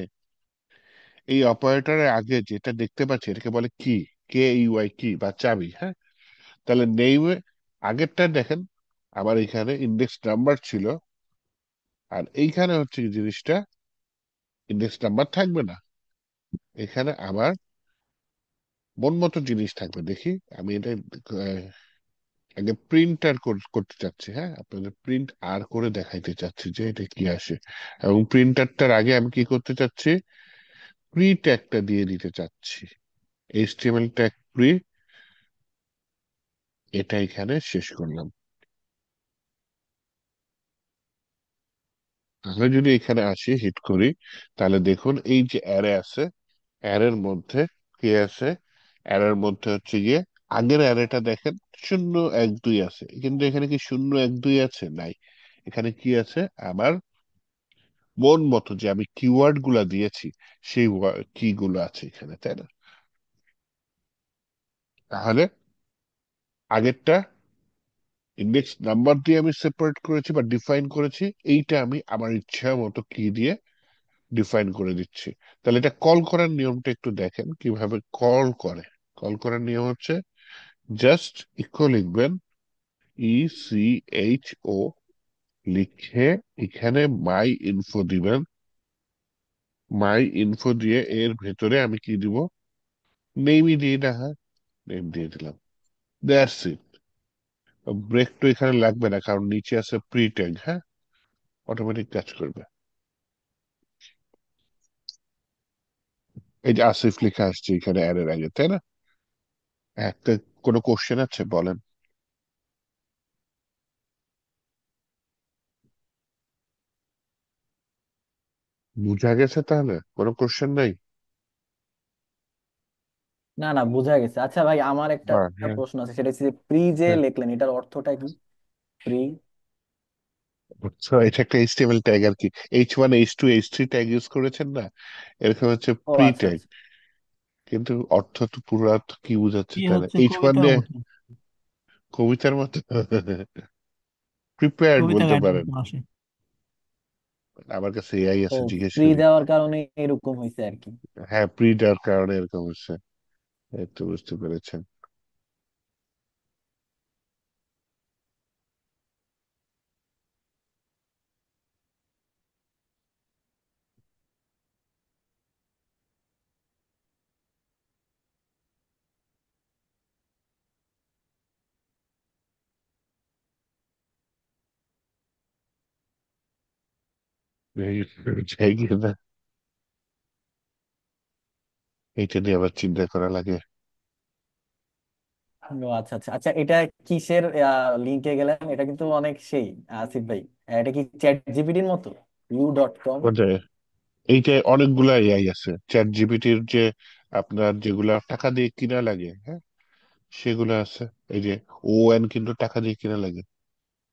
এই অপারেটরের আগে যেটা দেখতে পাচ্ছি এটাকে বলে কি, কে ইউআই, কি বা চাবি। হ্যাঁ, তাহলে নেইমে আগেরটা দেখেন, আমার এখানে ইন্ডেক্স নাম্বার ছিল, আর এইখানে হচ্ছে কি জিনিসটা, ইন্ডেক্স নাম্বার থাকবে না। এখানে আমার মন মতো জিনিস থাকবে। দেখি আমি এটা আহ, আগে প্রিন্ট আর করতে চাচ্ছি। হ্যাঁ, আপনাদের প্রিন্ট আর করে দেখাইতে চাচ্ছি যে এটা কি আসে। এবং প্রিন্টারটার আগে আমি কি করতে চাচ্ছি? প্রি ট্যাগটা দিয়ে দিতে চাচ্ছি। এইচটিএমএল ট্যাগ প্রি, এটা এখানে শেষ করলাম। তাহলে যদি এখানে আসি, হিট করি, তাহলে দেখুন এই যে অ্যারে আছে, অ্যারের মধ্যে কি আছে? অ্যারের মধ্যে হচ্ছে গিয়ে আগের অ্যারেটা দেখেন, 0 1 2 আছে, কিন্তু এখানে কি 0 1 2 আছে? নাই। এখানে কি আছে? আমার মন মতো যে আমি কিওয়ার্ড গুলা দিয়েছি সেই কি গুলো আছে এখানে, তাই না? তাহলে আগেরটা ইন্ডেক্স নাম্বার দিয়ে আমি সেপারেট করেছি বা ডিফাইন করেছি, এইটা আমি আমার ইচ্ছা মতো কি দিয়ে ডিফাইন করে দিচ্ছি। তাহলে এটা কল করার নিয়মটা একটু দেখেন কিভাবে কল করে। কল করার নিয়ম হচ্ছে জাস্ট ইকো লিখবেন, ECHO লিখে এখানে মাই ইনফো দিবেন। মাই ইনফো দিয়ে এর ভেতরে আমি কি দিব? নেমই দিই না? হ্যাঁ, নেম দিয়ে দিলাম। That's it. ব্রেক তো এখানে লাগবে না, কারণ নিচে আছে প্রি ট্যাগ। হ্যাঁ, অটোমেটিক কাজ করবে। এই যে আসিফ লেখা আসছে এখানে অ্যারের আগে, তাই না? একটা কোনো কোশ্চেন আছে বলেন? বুঝা গেছে? তাহলে কোনো কোশ্চেন নাই? না না, বোঝা গেছে। আচ্ছা ভাই, আমার একটা বা হ্যাঁ, প্রশ্ন আছে, সেটা হচ্ছে যে প্রি যে হ্যাঁ। লিখলেন এটার অর্থটা কি? প্রি। আচ্ছা, এটা একটা এইচটিএমএল ট্যাগ আর কি। H1 H2 H3 tag use করেছেন না, এরকম হচ্ছে ও প্রি আচ্ছা ট্যাগ। আচ্ছা। কিন্তু অর্থ তো পুরো অর্থ কি বুঝাচ্ছে কি তাহলে? হচ্ছে H1 কবিতার দিয়ে মতো? কবিতার মতো প্রিপেয়ার্ড কবিতা বলতে গাইনের পারেন। মতো আসে। আমার কাছে এআই ও, আছে, জিজ্ঞেস প্রি করি। দেওয়ার কারণে এরকম হয়েছে আর কি। হ্যাঁ, প্রি দেওয়ার কারণে এরকম হচ্ছে। এই তো বুঝতে পেরেছেন। এই যাই কিনা, এইটা নিয়ে আবার চিন্তা করা লাগে। ও আচ্ছা আচ্ছা আচ্ছা, এটা কিসের লিঙ্কে গেলেন? এটা কিন্তু অনেক সেই আসিফ ভাই, এটা কি চ্যাট জিপিটির মতো? u.com? কোথায়? এইটা অনেকগুলা এআই আছে চ্যাট জিপিটির, যে আপনার যেগুলা টাকা দিয়ে কিনা লাগে, হ্যাঁ, সেগুলো আছে। এই যে ON কিন্তু টাকা দিয়ে কিনা লাগে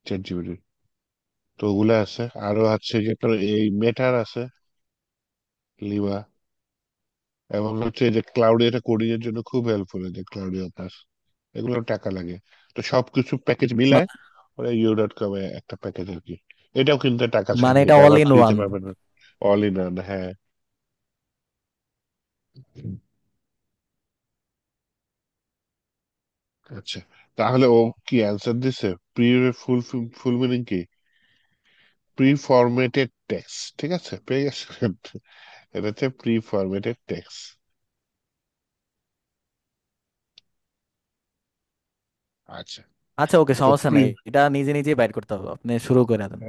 চ্যাট জিপিটির। তো ওগুলা আছে। আরো আছে যে তোর এই মেটার আছে, লিবা। এবং হচ্ছে এই যে ক্লাউডিয়াটা কোডিং এর জন্য খুব হেল্পফুল, যে ক্লাউডিয়া পাস, এগুলো টাকা লাগে। তো সবকিছু প্যাকেজ মিলায় ওরা U.com এ একটা প্যাকেজ আর কি। এটাও কিনতে টাকা মানে ছাড়বে, এটা এটা অল আবার ইন ফ্রিতে ওয়ান। পাবেন না। অল ইন ওয়ান, হ্যাঁ। আচ্ছা, তাহলে ও কি অ্যান্সার দিছে? প্রি ফুল ফুল মিনিং কি? প্রি ফরম্যাটেড টেক্সট, ঠিক আছে, পেয়ে গেছেন? এটা হচ্ছে প্রি ফরম্যাটেড টেক্সট। আচ্ছা, আচ্ছা, ওকে, তো সমস্যা প্রি, নাই, এটা নিজে নিজে বাইর করতে হবে, আপনি শুরু করে দেন।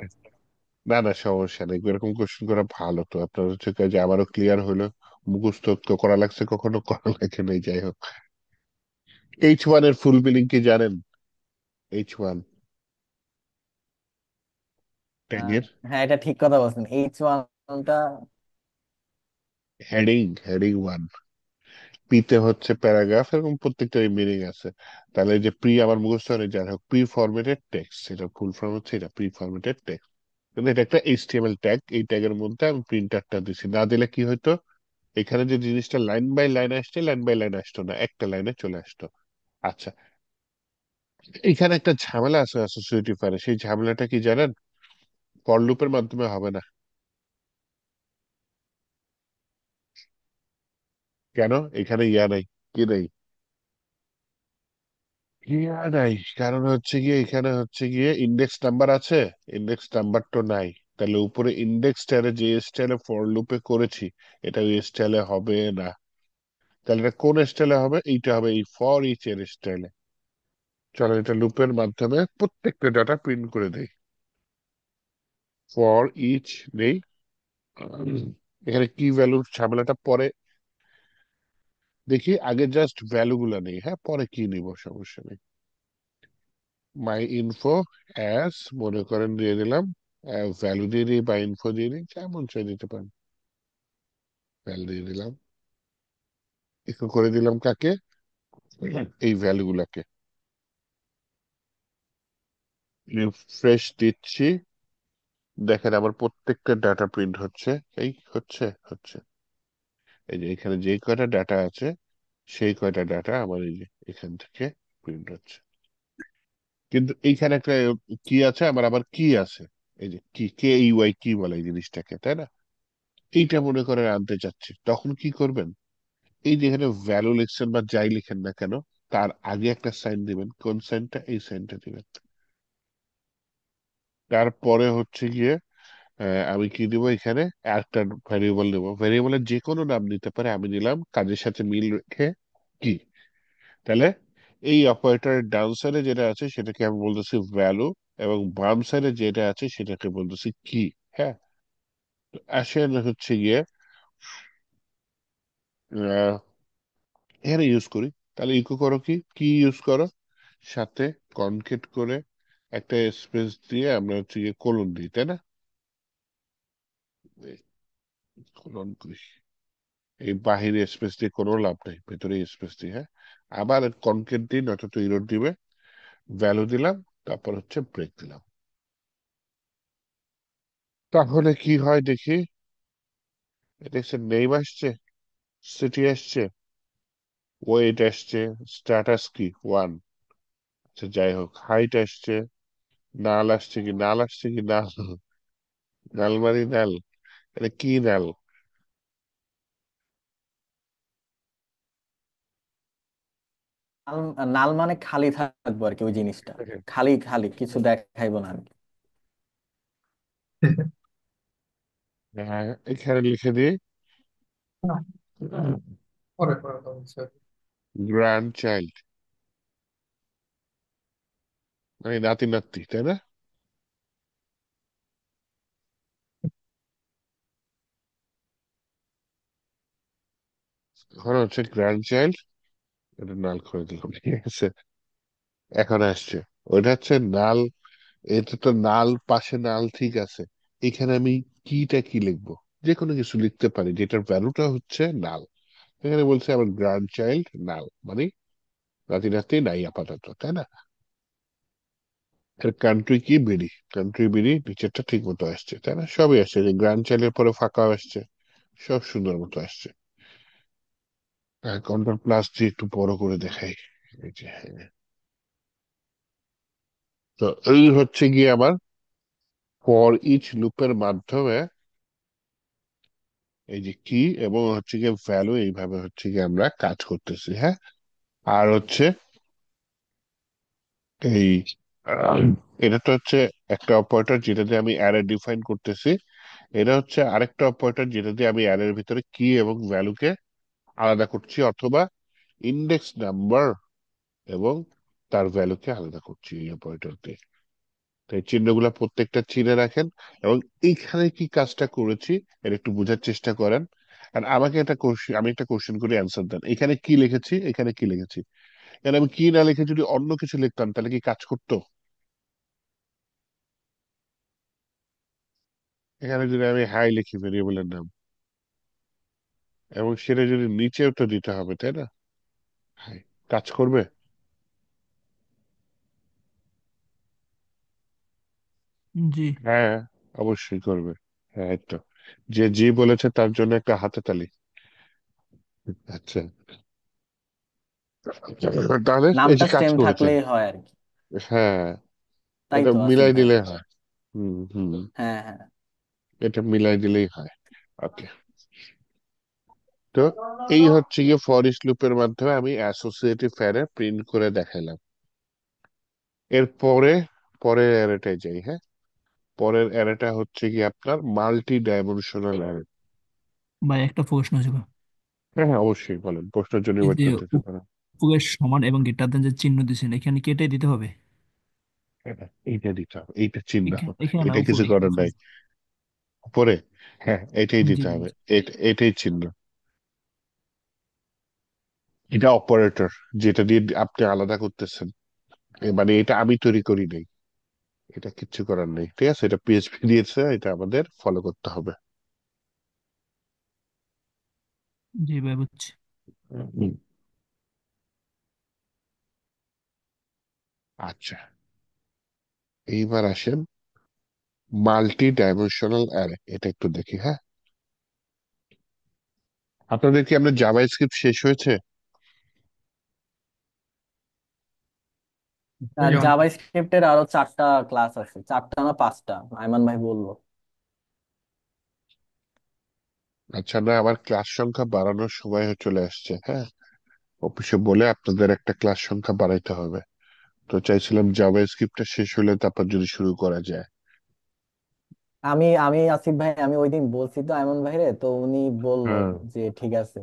না না সমস্যা নেই, এরকম কোশ্চেন করা ভালো। তো আপনার হচ্ছে যে আমারও ক্লিয়ার হলো। মুখস্থ তো করা লাগছে, কখনো করা লাগে নাই, যাই হোক। H1 এর ফুল মিনিং কি জানেন? H1 আহ, ট্যাগের হ্যাঁ, এটা ঠিক কথা বলছেন, H1টা। Heading, heading 1। পিতে হচ্ছে প্যারাগ্রাফ, এরকম প্রত্যেকটা মিনিং আছে। তাহলে এই যে প্রি আমার মুখস্থ নেই, যাই হোক, প্রি ফরম্যাটেড টেক্সট, এটা ফুল ফর্ম হচ্ছে এটা প্রি ফরম্যাটেড টেক্সট। কিন্তু এটা একটা এইচটিএমএল ট্যাগ, এই ট্যাগের মধ্যে আমি প্রিন্টারটা দিছি, না দিলে কি হতো, এখানে যে জিনিসটা লাইন বাই লাইন আসছে, লাইন বাই লাইন আসতো না, একটা লাইনে চলে আসতো। আচ্ছা, এখানে একটা ঝামেলা আছে অ্যাসোসিয়েটিভ আরে, সেই ঝামেলাটা কি জানেন? ফর লুপের মাধ্যমে হবে না। কেন? এখানে ইয়া নাই, কি নাই, ইয়া নাই, কারণ হচ্ছে গিয়ে এখানে হচ্ছে গিয়ে ইন্ডেক্স নাম্বার আছে, ইন্ডেক্স নাম্বার তো নাই। তাহলে উপরে ইন্ডেক্স স্টাইলে যে স্টাইলে ফর লুপে করেছি, এটা ওই স্টাইলে হবে না। তাহলে এটা কোন স্টাইলে হবে? এইটা হবে এই ফর ইচ এর স্টাইলে। চলো এটা লুপের মাধ্যমে প্রত্যেকটা ডাটা প্রিন্ট করে দেই। ফর ইচ নেই, এখানে কি ভ্যালুর ঝামেলাটা পরে দেখি, আগে জাস্ট ভ্যালু গুলা নেই, হ্যাঁ, পরে কি নিব সমস্যা নেই। মাই ইনফো অ্যাজ মনে করেন দিয়ে দিলাম, ভ্যালু দিয়ে দিই বা ইনফো দিয়ে দিই, যেমন চাই দিতে পারেন। ভ্যালু দিয়ে দিলাম, একটু করে দিলাম কাকে, এই ভ্যালু গুলাকে। রিফ্রেশ দিচ্ছি, দেখেন আমার প্রত্যেকটা ডাটা প্রিন্ট হচ্ছে। এই হচ্ছে হচ্ছে এই যে এখানে যে কয়টা ডাটা আছে, সেই কয়টা ডাটা আমার এই যে এখান থেকে প্রিন্ট হচ্ছে। কিন্তু এইখানে একটা কি আছে, আমার আবার কি আছে, এই যে কি, কে ইউআই কি বলে এই জিনিসটাকে, তাই না? এইটা মনে করে আনতে চাচ্ছি, তখন কি করবেন? এই যে এখানে ভ্যালু লিখছেন বা যাই লিখেন না কেন, তার আগে একটা সাইন দিবেন। কোন সাইনটা? এই সাইনটা দিবেন। তারপরে হচ্ছে গিয়ে আমি কি দিব এখানে, একটা ভ্যারিয়েবল দেবো, ভ্যারিয়েবলের যে কোনো নাম নিতে পারে, আমি নিলাম কাজের সাথে মিল রেখে কি। তাহলে এই অপারেটরের ডান সাইডে যেটা আছে সেটাকে আমি বলতেছি ভ্যালু, এবং বাম সাইডে যেটা আছে সেটাকে বলতেছি কি। হ্যাঁ, আসেন হচ্ছে গিয়ে আহ, এখানে ইউজ করি। তাহলে ইকো করো, কি কি ইউজ করো, সাথে কনকেট করে একটা স্পেস দিয়ে আমরা হচ্ছে গিয়ে কোলন দিই, তাই না? কোলন করি, এই বাহিরে স্পেস দিয়ে কোনো লাভ নেই, ভেতরে স্পেস দিই, হ্যাঁ। আবার কনকেট দিই, নয়তো তো ইরর দিবে। ভ্যালু দিলাম, তারপর হচ্ছে ব্রেক দিলাম। তাহলে কি হয় দেখি, দেখছেন নেম আসছে, সিটি আসছে, ওয়েট আসছে, স্ট্যাটাস কি 1। আচ্ছা যাই হোক, হাইট আসছে, নাল আসছে কি, নাল আসছে কি, নাল, নাল মানে নাল, এটা কি নাল? নাল, নাল মানে খালি থাকবো আর কি, ওই জিনিসটা খালি খালি কিছু দেখাইবো না আর কি। হ্যাঁ, এখানে লিখে দিই না, পরে পরে কথা হচ্ছে। গ্র্যান্ড চাইল্ড, মানে নাতি নাতি, তাই না? এখন হচ্ছে গ্র্যান্ড চাইল্ড, এটা নাল করে দিলাম, ঠিক আছে। এখন আসছে, ওইটা হচ্ছে নাল, এটা তো নাল, পাশে নাল, ঠিক আছে। এখানে আমি কিটা কি লিখবো? যে কোনো কিছু লিখতে পারি যেটার ভ্যালুটা হচ্ছে নাল। এখানে বলছে আমার গ্র্যান্ড চাইল্ড নাল, মানে নাতি নাতি নাই আপাতত, তাই না? এর কান্ট্রি কি, বিডি, কান্ট্রি বিডি, নিচেরটা ঠিক মতো আসছে, তাই না? সবই আসছে, যে গ্র্যান্ড চাইল্ডের পরে ফাঁকা আসছে, সব সুন্দর মতো আসছে। কন্ট্রোল প্লাস দিয়ে একটু বড় করে দেখাই, এই যে, হ্যাঁ। তো এই হচ্ছে গিয়ে আমার ফর ইচ লুপের মাধ্যমে এই যে কি এবং হচ্ছে গিয়ে ভ্যালু, এইভাবে হচ্ছে গিয়ে আমরা কাজ করতেছি, হ্যাঁ। আর হচ্ছে এই আহ, এটা তো হচ্ছে একটা অপারেটর যেটা দিয়ে আমি অ্যারে ডিফাইন করতেছি। এটা হচ্ছে আরেকটা অপারেটর যেটা দিয়ে আমি অ্যারের ভিতরে কি এবং ভ্যালুকে আলাদা করছি, অথবা ইন্ডেক্স নাম্বার এবং তার ভ্যালুকে আলাদা করছি এই অপারেটর দিয়ে। তো এই চিহ্নগুলো প্রত্যেকটা চিনে রাখেন। এবং এইখানে কি কাজটা করেছি এটা একটু বোঝার চেষ্টা করেন। আর আমাকে একটা কোশ্চেন, আমি একটা কোশ্চেন করে অ্যান্সার দেন, এখানে কি লিখেছি, এখানে কি লিখেছি। এখানে আমি কি না লিখে যদি অন্য কিছু লিখতাম তাহলে কি কাজ করতো? এখানে যদি আমি হাই লিখি ভেরিয়েবলের নাম, এবং সেটা যদি নিচেও তো দিতে হবে, তাই না? হাই কাজ করবে? জি। হ্যাঁ, অবশ্যই করবে। হ্যাঁ, এই তো, যে জি বলেছে তার জন্য একটা হাতে তালি। আচ্ছা, তাহলে এই নামটা যে কাজ সেম করেছে। থাকলেই হয় আর কি। হ্যাঁ, তাই এটা তো আসিফ মিলাই ভাই। দিলে হয়। হুম হুম, হ্যাঁ হ্যাঁ। এটা মিলাই দিলেই হয়। ওকে। তো এই হচ্ছে গিয়ে ফর ইচ লুপের মাধ্যমে আমি অ্যাসোসিয়েটিভ অ্যারে প্রিন্ট করে দেখাইলাম। এরপরে পরের অ্যারেটায় যাই। হ্যাঁ, পরের অ্যারেটা হচ্ছে কি আপনার মাল্টি ডাইমেনশনাল অ্যারে। ভাই একটা প্রশ্ন ছিল। হ্যাঁ হ্যাঁ, অবশ্যই বলেন, প্রশ্নের জন্য এই ওয়েট যে করতেছি তারা। উপরের সমান এবং গ্রেটার দেন যে চিহ্ন দিয়েছেন এখানে কি এটাই দিতে হবে? হ্যাঁ, এইটা দিতে হবে, এইটা চিহ্ন। এখানে না এটা কিছু উপরে করার উপরে। নাই। পরে হ্যাঁ, এটাই জি দিতে জি হবে। জি। এটাই চিহ্ন। এটা অপারেটর যেটা দিয়ে আপনি আলাদা করতেছেন। মানে এটা আমি তৈরি করি নাই, এটা কিচ্ছু করার নেই, ঠিক আছে? এটা পিএইচপি দিয়েছে, এটা আমাদের ফলো করতে হবে। জি ভাই বুঝছি। হুম, আচ্ছা, এইবার আসেন মাল্টি ডাইমেনশনাল অ্যারে, এটা একটু দেখি। হ্যাঁ, আপনাদের কি আপনার জাভা স্ক্রিপ্ট শেষ হয়েছে? এই অনেক। জাভা স্ক্রিপ্টের আরো 4টা ক্লাস আছে, 4টা না 5টা, আইমান ভাই বললো। আচ্ছা, না, আমার ক্লাস সংখ্যা বাড়ানোর সময় চলে আসছে। হ্যাঁ, অফিসে বলে আপনাদের একটা ক্লাস সংখ্যা বাড়াইতে হবে। তো চাইছিলাম জাভা স্ক্রিপ্টটা শেষ হলে তারপর যদি শুরু করা যায়। আমি আমি আসিফ ভাই, আমি ওই দিন বলছি তো আইমান ভাইরে, তো উনি বললো হ্যাঁ, যে ঠিক আছে।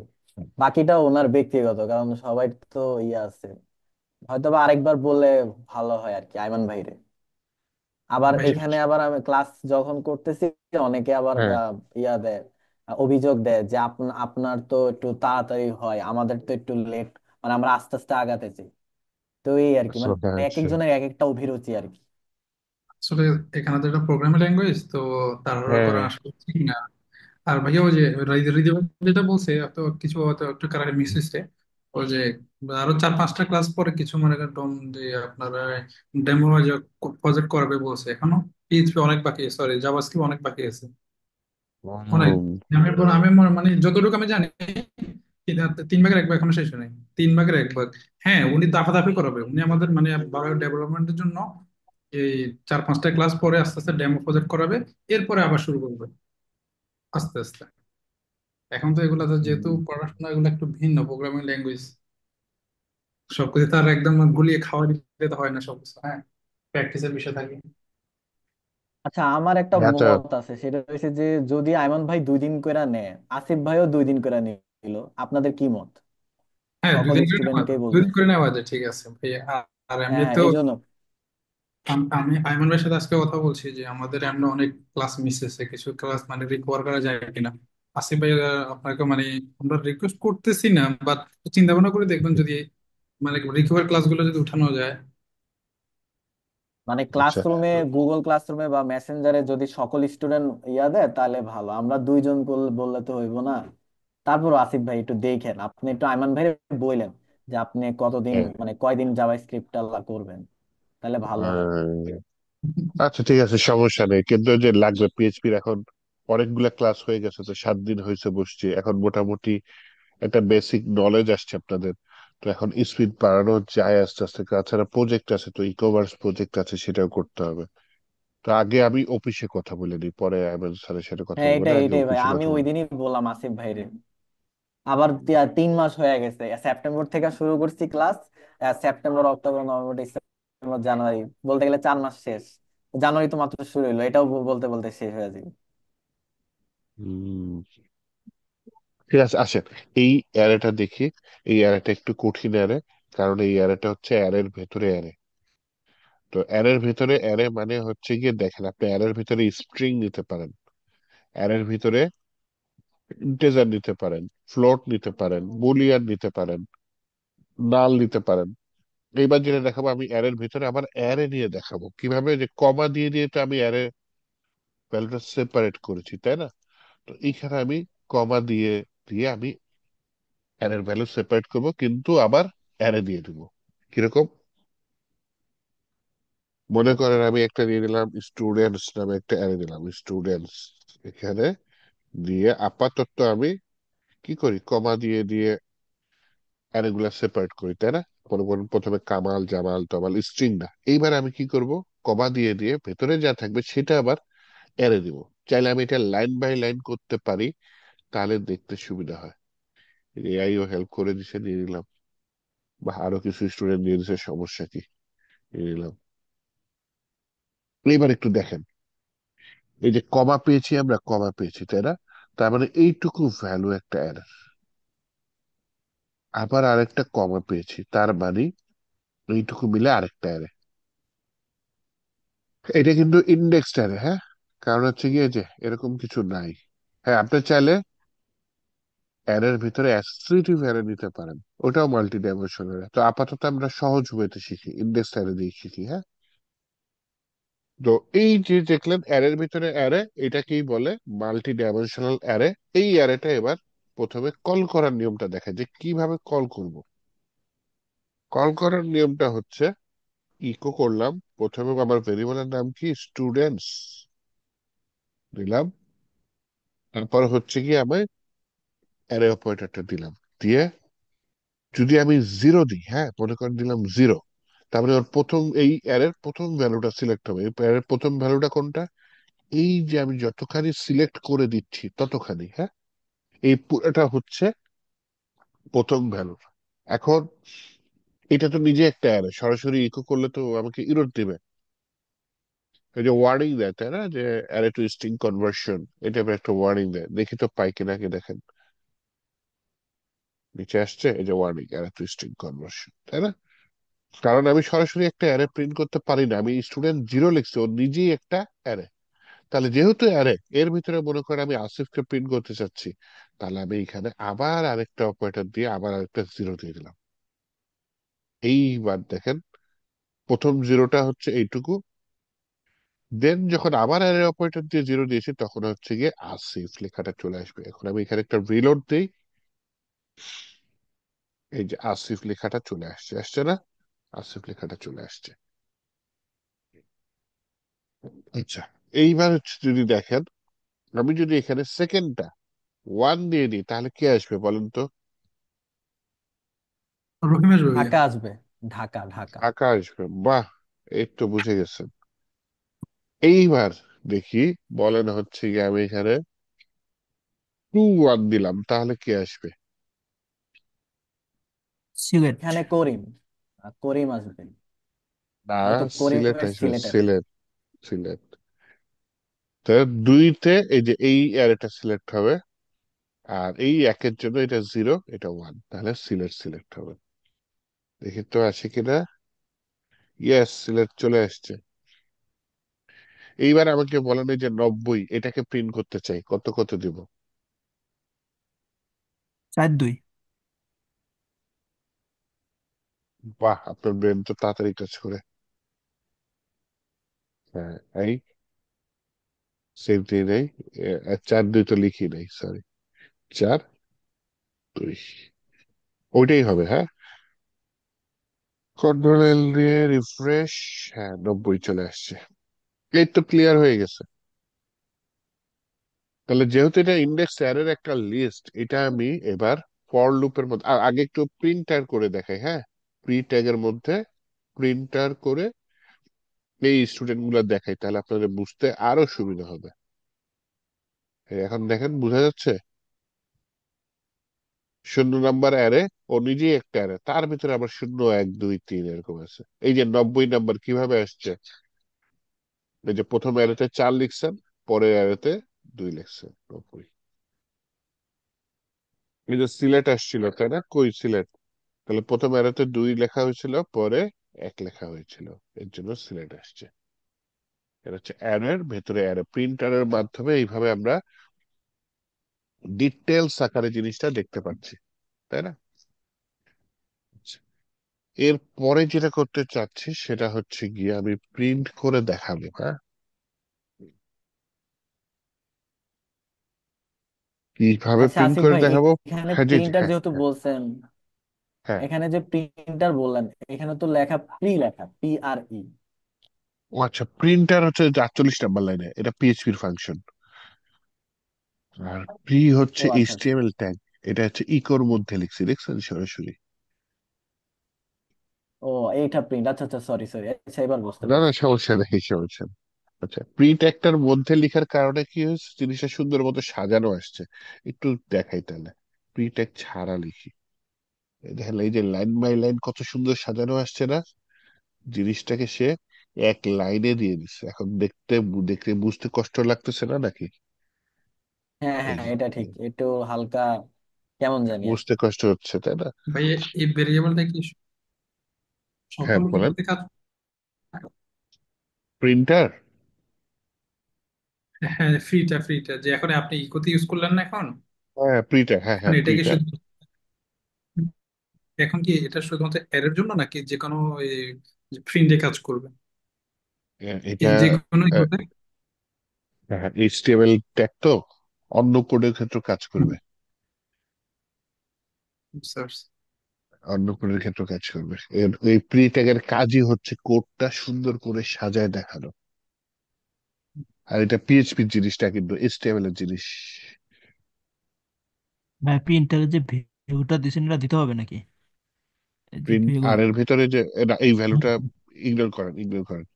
বাকিটা ওনার ব্যক্তিগত, কারণ সবাই তো ইয়ে আছে। হয়তো বা আরেকবার বললে ভালো হয় আর কি আইমান ভাইরে। আবার ভাই এখানে আবার আমি ক্লাস যখন করতেছি, অনেকে আবার হ্যাঁ, ইয়া দেয়, অভিযোগ দেয় যে আপনার তো একটু তাড়াতাড়ি হয়, আমাদের তো একটু লেট, মানে আমরা আস্তে আস্তে আগাতে চাই। তো এই আর কি, আচ্ছা মানে এক আচ্ছা। একজনের এক একটা অভিরুচি আর কি। আসলে এখানে তো একটা প্রোগ্রামিং ল্যাঙ্গুয়েজ তো, তাড়াহুড়া করা হ্যাঁ, আসলে ঠিক না। আর ভাইয়া ওই যে রিদিম যেটা বলছে, তো কিছু হয়তো একটু কারেক্ট মিস হয়েছে। ওই যে আরো 4-5টা ক্লাস পরে কিছু মনে করেন যে আপনারা ডেমো প্রজেক্ট করাবে বলছে, এখনো পিএইচপি অনেক বাকি, সরি জাভাস্ক্রিপ্ট অনেক বাকি আছে, অনেক। উম, আমি মানে যতটুকু আমি জানি 3 ভাগের 1 ভাগ এখনো শেষ হয়নি। 3 ভাগের 1 ভাগ। হ্যাঁ, উনি দাফাদাফি করাবে, উনি আমাদের মানে ডেভেলপমেন্টের জন্য এই 4-5টা ক্লাস পরে আস্তে আস্তে ডেমো প্রজেক্ট করাবে, এরপরে আবার শুরু করবে আস্তে আস্তে। এখন তো এগুলো তো যেহেতু পড়াশোনা, এগুলো একটু ভিন্ন প্রোগ্রামিং ল্যাঙ্গুয়েজ, সবকিছু তো আর একদম গুলিয়ে খাওয়া দিতে তো হয় না সবকিছু, হ্যাঁ, প্র্যাকটিসের বিষয় থাকে। আচ্ছা, আমার একটা আচ্ছা মত আছে, সেটা হচ্ছে যে যদি আইমান ভাই 2 দিন করে নেয়, আসিফ ভাইও 2 দিন করে নিল, আপনাদের কি মত? হ্যাঁ, সকল স্টুডেন্টকেই দুদিন করে বলতেছি। নেওয়া যায়, ঠিক আছে ভাই। আর হ্যাঁ হ্যাঁ, এমনিতেও এই জন্য। আমি আইমান ভাইয়ের সাথে আজকে কথা বলছি যে আমাদের এমন অনেক ক্লাস মিস হয়েছে, কিছু ক্লাস মানে রিকভার করা যায় কিনা। আসিফ ভাই, আপনাকে মানে আমরা রিকোয়েস্ট করতেছি না, বাট চিন্তা ভাবনা করে দেখবেন যদি মানে রিকভার ক্লাসগুলো যদি উঠানো যায়। মানে আচ্ছা। ক্লাসরুমে, গুগল ক্লাসরুমে বা মেসেঞ্জারে যদি সকল স্টুডেন্ট ইয়া দেয় তাহলে ভালো, আমরা 2জন বললে তো হইব না। তারপর আসিফ ভাই একটু দেখেন, আপনি একটু আইমান ভাই বললেন যে আপনি কতদিন, হ্যাঁ, মানে কয়দিন জাভা স্ক্রিপ্ট করবেন, তাহলে ভালো হয়। আচ্ছা, ঠিক আছে, সমস্যা নেই, কিন্তু ওই যে লাগবে পিএইচপির এখন অনেকগুলা ক্লাস হয়ে গেছে, তো 7 দিন হয়েছে বসছি, এখন মোটামুটি একটা বেসিক নলেজ আসছে আপনাদের। তো এখন স্পিড বাড়ানো যায় আস্তে আস্তে। তাছাড়া প্রজেক্ট আছে, তো ই কমার্স প্রজেক্ট আছে, সেটাও করতে হবে। তো আগে আমি অফিসে কথা বলে নিই, পরে আহমেদ স্যারের সাথে কথা হ্যাঁ, বলবো, না এটাই আগে এটাই ভাই, অফিসে আমি কথা ওই বলবো। দিনই বললাম আসিফ ভাইরে। আবার 3 মাস হয়ে গেছে, সেপ্টেম্বর থেকে শুরু করছি class, September, October, November, December January, বলতে গেলে 4 মাস শেষ। জানুয়ারি তো মাত্র শুরু হলো, এটাও বলতে বলতে শেষ হয়ে যাবে। হুম, ঠিক আছে, আসেন এই অ্যারেটা দেখি। এই অ্যারেটা একটু কঠিন অ্যারে, কারণ এই অ্যারেটা হচ্ছে অ্যারের ভেতরে অ্যারে। তো অ্যারের ভেতরে অ্যারে মানে হচ্ছে গিয়ে, দেখেন আপনি অ্যারের ভিতরে স্ট্রিং নিতে পারেন, অ্যারের ভিতরে ইন্টেজার নিতে পারেন, ফ্লোট নিতে পারেন, বুলিয়ান নিতে পারেন, নাল নিতে পারেন। এইবার যেটা দেখাবো, আমি অ্যারের ভিতরে আবার অ্যারে নিয়ে দেখাবো কিভাবে, যে কমা দিয়ে দিয়ে তো আমি অ্যারে ভ্যালুটা সেপারেট করেছি, তাই না? তো এইখানে আমি কমা দিয়ে দিয়ে আমি অ্যারের ভ্যালু সেপারেট করব, কিন্তু আবার অ্যারে দিয়ে দিব। কিরকম? মনে করেন আমি একটা দিয়ে দিলাম স্টুডেন্টস নামে একটা অ্যারে দিলাম, স্টুডেন্টস এখানে দিয়ে আপাতত আমি কি করি, কমা দিয়ে দিয়ে অ্যারে গুলা সেপারেট করি, তাই না? মনে করেন প্রথমে কামাল জামাল তমাল স্ট্রিং না, এইবার আমি কি করব, কমা দিয়ে দিয়ে ভেতরে যা থাকবে সেটা আবার অ্যারে দিব। চাইলে আমি এটা লাইন বাই লাইন করতে পারি, তাহলে দেখতে সুবিধা হয়। এআইও হেল্প করে দিছে, দিয়ে দিলাম। বা আরো কিছু স্টুডেন্ট দিয়ে দিছে, সমস্যা কি, দিয়ে দিলাম। এবার একটু দেখেন, এই যে কমা পেয়েছি, আমরা কমা পেয়েছি, তাই না? তার মানে এইটুকু ভ্যালু একটা অ্যারে। আবার আরেকটা কমা পেয়েছি, তার মানে এইটুকু মিলে আরেকটা অ্যারে। এটা কিন্তু ইন্ডেক্স অ্যারে, হ্যাঁ? কারণ হচ্ছে গিয়ে যে এরকম কিছু নাই। হ্যাঁ, আপনি চাইলে অ্যারের ভিতরে অ্যাসোসিয়েটিভ অ্যারে নিতে পারেন, ওটাও মাল্টি ডাইমেনশনাল। তো আপাতত আমরা সহজ ওয়েতে শিখি, ইন্ডেক্স অ্যারে দিয়ে শিখি, হ্যাঁ? তো এই যে দেখলেন অ্যারের ভিতরে অ্যারে, এটাকেই বলে মাল্টি ডাইমেনশনাল অ্যারে। এই অ্যারেটা এবার প্রথমে কল করার নিয়মটা দেখা, যে কিভাবে কল করব। কল করার নিয়মটা হচ্ছে, ইকো করলাম, প্রথমে আমার ভেরিয়েবলের নাম কি, স্টুডেন্টস দিলাম, তারপর হচ্ছে কি আমি অ্যারে অপারেটরটা দিলাম, দিয়ে যদি আমি জিরো দিই, হ্যাঁ মনে করেন দিলাম জিরো, তারপরে ওর প্রথম এই অ্যারের প্রথম ভ্যালুটা সিলেক্ট হবে। এই অ্যারের প্রথম ভ্যালুটা কোনটা, এই যে আমি যতখানি সিলেক্ট করে দিচ্ছি ততখানি, হ্যাঁ, এই পুরোটা হচ্ছে প্রথম ভ্যালু। এখন এটা তো নিজে একটা অ্যারে, সরাসরি ইকো করলে তো আমাকে ইরর দিবে। এই যে ওয়ার্নিং দেয়, তাই না, যে অ্যারে টু স্ট্রিং কনভার্সন, এটা একটা ওয়ার্নিং দেয়, দেখি তো পাই কিনা, কি দেখেন নিচে আসছে, এই যে warning, array two string conversion, তাই না? কারণ আমি সরাসরি একটা অ্যারে প্রিন্ট করতে পারি না, আমি স্টুডেন্ট জিরো লিখছি, ও নিজেই একটা অ্যারে। তাহলে যেহেতু অ্যারে, এর ভিতরে মনে করেন আমি আসিফকে প্রিন্ট করতে চাচ্ছি, তাহলে আমি এখানে আবার আরেকটা অপারেটর দিয়ে আবার আরেকটা জিরো দিয়ে দিলাম। এইবার দেখেন, প্রথম জিরোটা হচ্ছে এইটুকু, দেন যখন আবার অ্যারে অপারেটর দিয়ে জিরো দিয়েছি, তখন হচ্ছে গিয়ে আসিফ লেখাটা চলে আসবে। এখন আমি এখানে একটা রিলোড দিই, এই যে আসিফ লেখাটা চলে আসছে, আসছে না? আসিফ লেখাটা চলে আসছে। আচ্ছা, এইবার হচ্ছে যদি দেখেন, আমি যদি এখানে সেকেন্ডটা ওয়ান দিয়ে দিই, তাহলে কে আসবে বলেন তো? রহিম আসবে ভাইয়া। ঢাকা আসবে। ঢাকা ঢাকা। ঢাকা আসবে, বাহ, এই তো বুঝে গেছেন। এইবার দেখি, বলেন হচ্ছে গিয়ে আমি এখানে টু ওয়ান দিলাম, তাহলে কে আসবে? সিলেট। এখানে করিম, করিম আসবে। না, হয়তো সিলেট করিমের আসবে, সিলেট আসবে। সিলেট, সিলেট। তো দুইতে এই যে এই অ্যারেটা সিলেক্ট হবে, আর এই একের জন্য এটা জিরো, এটা ওয়ান, তাহলে সিলেট সিলেক্ট হবে। দেখি তো আসে কিনা। ইয়েস, সিলেট চলে আসছে। এইবার আমাকে বলেন, এই যে 90, এটাকে প্রিন্ট করতে চাই, কত কত দিব? 4-2। বাহ, আপনার ব্রেন তো তাড়াতাড়ি কাজ করে। হ্যাঁ, এই সেম থিং নেই, 4-2 তো লিখি নাই, সরি, 4-2, ওইটাই হবে, হ্যাঁ। কন্ট্রোল এল দিয়ে রিফ্রেশ, হ্যাঁ 90 চলে আসছে। এই তো ক্লিয়ার হয়ে গেছে। তাহলে যেহেতু এটা ইন্ডেক্স অ্যারের একটা লিস্ট, এটা আমি এবার ফর লুপের মধ্যে আগে একটু প্রিন্টার করে দেখাই, হ্যাঁ। প্রি ট্যাগের মধ্যে প্রিন্টার করে এই স্টুডেন্ট গুলা দেখাই, তাহলে আপনাদের বুঝতে আরো সুবিধা হবে। এই এখন দেখেন, বোঝা যাচ্ছে? শূন্য নাম্বার অ্যারে, ও নিজেই একটা অ্যারে, তার ভিতরে আবার শূন্য 1 2 3 এরকম আছে। এই যে 90 নাম্বার কিভাবে আসছে, এই যে প্রথম অ্যারেতে 4 লিখছেন, পরের অ্যারেতে 2 লিখছেন, 90। এই যে সিলেট আসছিল তাই না, কই সিলেট, তাহলে প্রথম অ্যারেতে 2 লেখা হয়েছিল, পরে 1 লেখা হয়েছিল, এর জন্য সিলেট আসছে। এটা হচ্ছে অ্যারের ভেতরে অ্যারে, প্রিন্টারের মাধ্যমে এইভাবে আমরা ডিটেলস আকারে জিনিসটা দেখতে পাচ্ছি, তাই না? আচ্ছা, এর পরে যেটা করতে চাচ্ছি সেটা হচ্ছে গিয়ে আমি প্রিন্ট করে দেখাবো। হ্যাঁ, কিভাবে আচ্ছা প্রিন্ট আসিফ করে ভাই, দেখাবো? এখানে হ্যাঁ, জি জি, প্রিন্টার হ্যাঁ যেহেতু হ্যাঁ বলছেন, হ্যাঁ। এখানে যে প্রিন্টার বললেন, এখানে তো লেখা লেখা PRE। ও আচ্ছা, প্রিন্টার হচ্ছে 48 নাম্বার লাইনে, এটা পিএইচপির ফাংশন। আর প্রি ও হচ্ছে আচ্ছা আচ্ছা। এইচটিএমএল ট্যাগ, এটা হচ্ছে ইকোর মধ্যে লিখছি, দেখছেন সরাসরি। ও, এইটা প্রিন্ট, আচ্ছা আচ্ছা, সরি সরি, আচ্ছা এবার বুঝতে না না, পারছি। সমস্যা নেই, সমস্যা নেই। আচ্ছা, প্রি ট্যাগটার মধ্যে লেখার কারণে কি হয়েছে, জিনিসটা সুন্দর মতো সাজানো আসছে। একটু দেখাই তাহলে, প্রি ট্যাগ ছাড়া লিখি। এই দেখেন, এই যে লাইন বাই লাইন কত সুন্দর সাজানো আসছে না, জিনিসটাকে সে এক লাইনে দিয়ে দিচ্ছে। এখন দেখতে দেখতে বুঝতে কষ্ট লাগতেছে না নাকি? হ্যাঁ এই হ্যাঁ, যে এটা ঠিক, একটু হালকা কেমন জানি আর কি। বুঝতে কষ্ট হচ্ছে, তাই না? ভাই এই ভেরিয়েবলটা কি হ্যাঁ সকল বলেন। ইয়েতে কাজ করে? প্রিন্টার, হ্যাঁ, ফ্রিটা যে এখন আপনি ইকোতে ইউজ করলেন না এখন, হ্যাঁ প্রিন্টার, হ্যাঁ এখন হ্যাঁ এটা কি প্রিন্টার। শুধু, এখন কি এটা শুধুমাত্র এর জন্য নাকি যে কোনো প্রিন্টে কাজ করবে? এটা যে কোনো ইকোতে? এইচটিএমএল ট্যাগ তো অন্য কোডের ক্ষেত্রে কাজ করবে, বুঝতে পারছি। অন্য কোডের ক্ষেত্রে কাজ করবে। এই প্রি ট্যাগের কাজই হচ্ছে কোডটা সুন্দর করে সাজায় দেখানো। আর এটা পিএইচপি জিনিসটা কিন্তু এইচটিএমএল এর জিনিস। ভাই প্রিন্টারে যে ভিউটা দিছেন এটা দিতে হবে নাকি, এই যে প্রিন্ট আর ভিউগুলো? এর ভিতরে যে এই ভ্যালুটা ইগনোর করেন, ইগনোর করেন।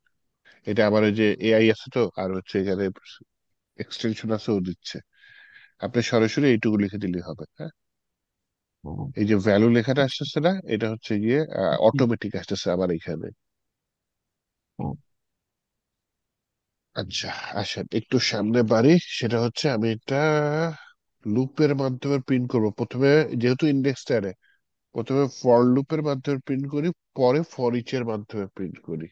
এটা আবার ওই যে এআই আছে তো, আর হচ্ছে এখানে এক্সটেনশন আছে, ও দিচ্ছে। আপনি সরাসরি এইটুকু লিখে দিলেই হবে। হ্যাঁ, ও, এই যে ভ্যালু লেখাটা আসতেছে না, এটা হচ্ছে গিয়ে অটোমেটিক আসতেছে আমার এখানে। ও, আচ্ছা, আসেন একটু সামনে বাড়ি। সেটা হচ্ছে আমি এটা লুপের মাধ্যমে প্রিন্ট করব প্রথমে, যেহেতু ইন্ডেক্স অ্যারে, প্রথমে ফর লুপের মাধ্যমে প্রিন্ট করি, পরে ফর ইচ এর মাধ্যমে প্রিন্ট করি।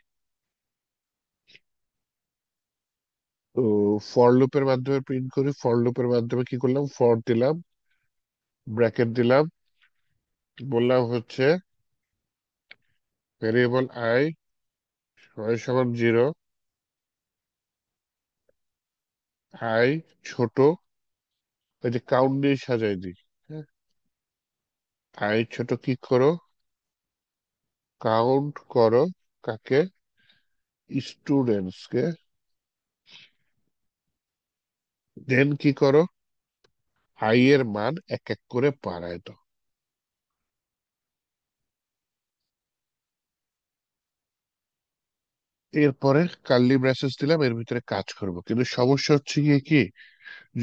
তো ফর লুপের মাধ্যমে প্রিন্ট করি, ফর লুপের মাধ্যমে কি করলাম, ফর দিলাম, ব্র্যাকেট দিলাম, বললাম হচ্ছে ভেরিয়েবল আই সমান 0, আই ছোট, ওই যে কাউন্ট দিয়ে সাজাই দিই। হ্যাঁ, আই ছোট কি করো, কাউন্ট করো, কাকে, স্টুডেন্টস কে। দেন কি করো, আই এর মান এক এক করে বাড়ায় দাও। এরপরে কার্লি ব্রেসেস দিলাম, এর ভিতরে কাজ করব, কিন্তু সমস্যা হচ্ছে গিয়ে কি,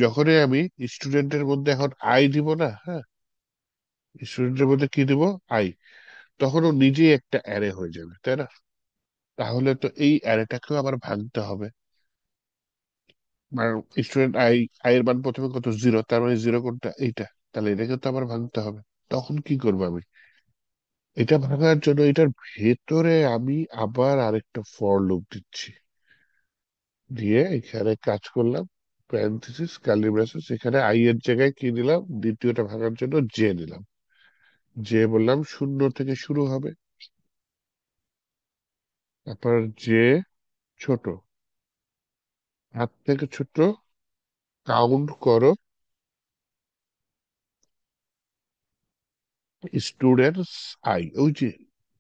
যখনই আমি স্টুডেন্টের মধ্যে এখন আই দিব না, হ্যাঁ, স্টুডেন্টের মধ্যে কি দিব, আই, তখন ও নিজেই একটা অ্যারে হয়ে যাবে, তাই না? তাহলে তো এই অ্যারেটাকেও আবার ভাঙতে হবে। মানে স্টুডেন্ট আই, আই এর মান প্রথমে কত, 0, তার মানে 0 কোনটা, এইটা, তাহলে এটাকে তো আবার ভাঙতে হবে। তখন কি করবো আমি, এটা ভাঙার জন্য এটার ভেতরে আমি আবার আরেকটা ফর লুপ দিচ্ছি, দিয়ে এখানে কাজ করলাম, প্যারেনথেসিস কার্লি ব্রেসেস, এখানে আই এর জায়গায় কি দিলাম, দ্বিতীয়টা ভাঙার জন্য জে দিলাম। জে বললাম 0 থেকে শুরু হবে, তারপর জে ছোট, হাত থেকে ছোট, কাউন্ট করো স্টুডেন্টস আই, ওই যে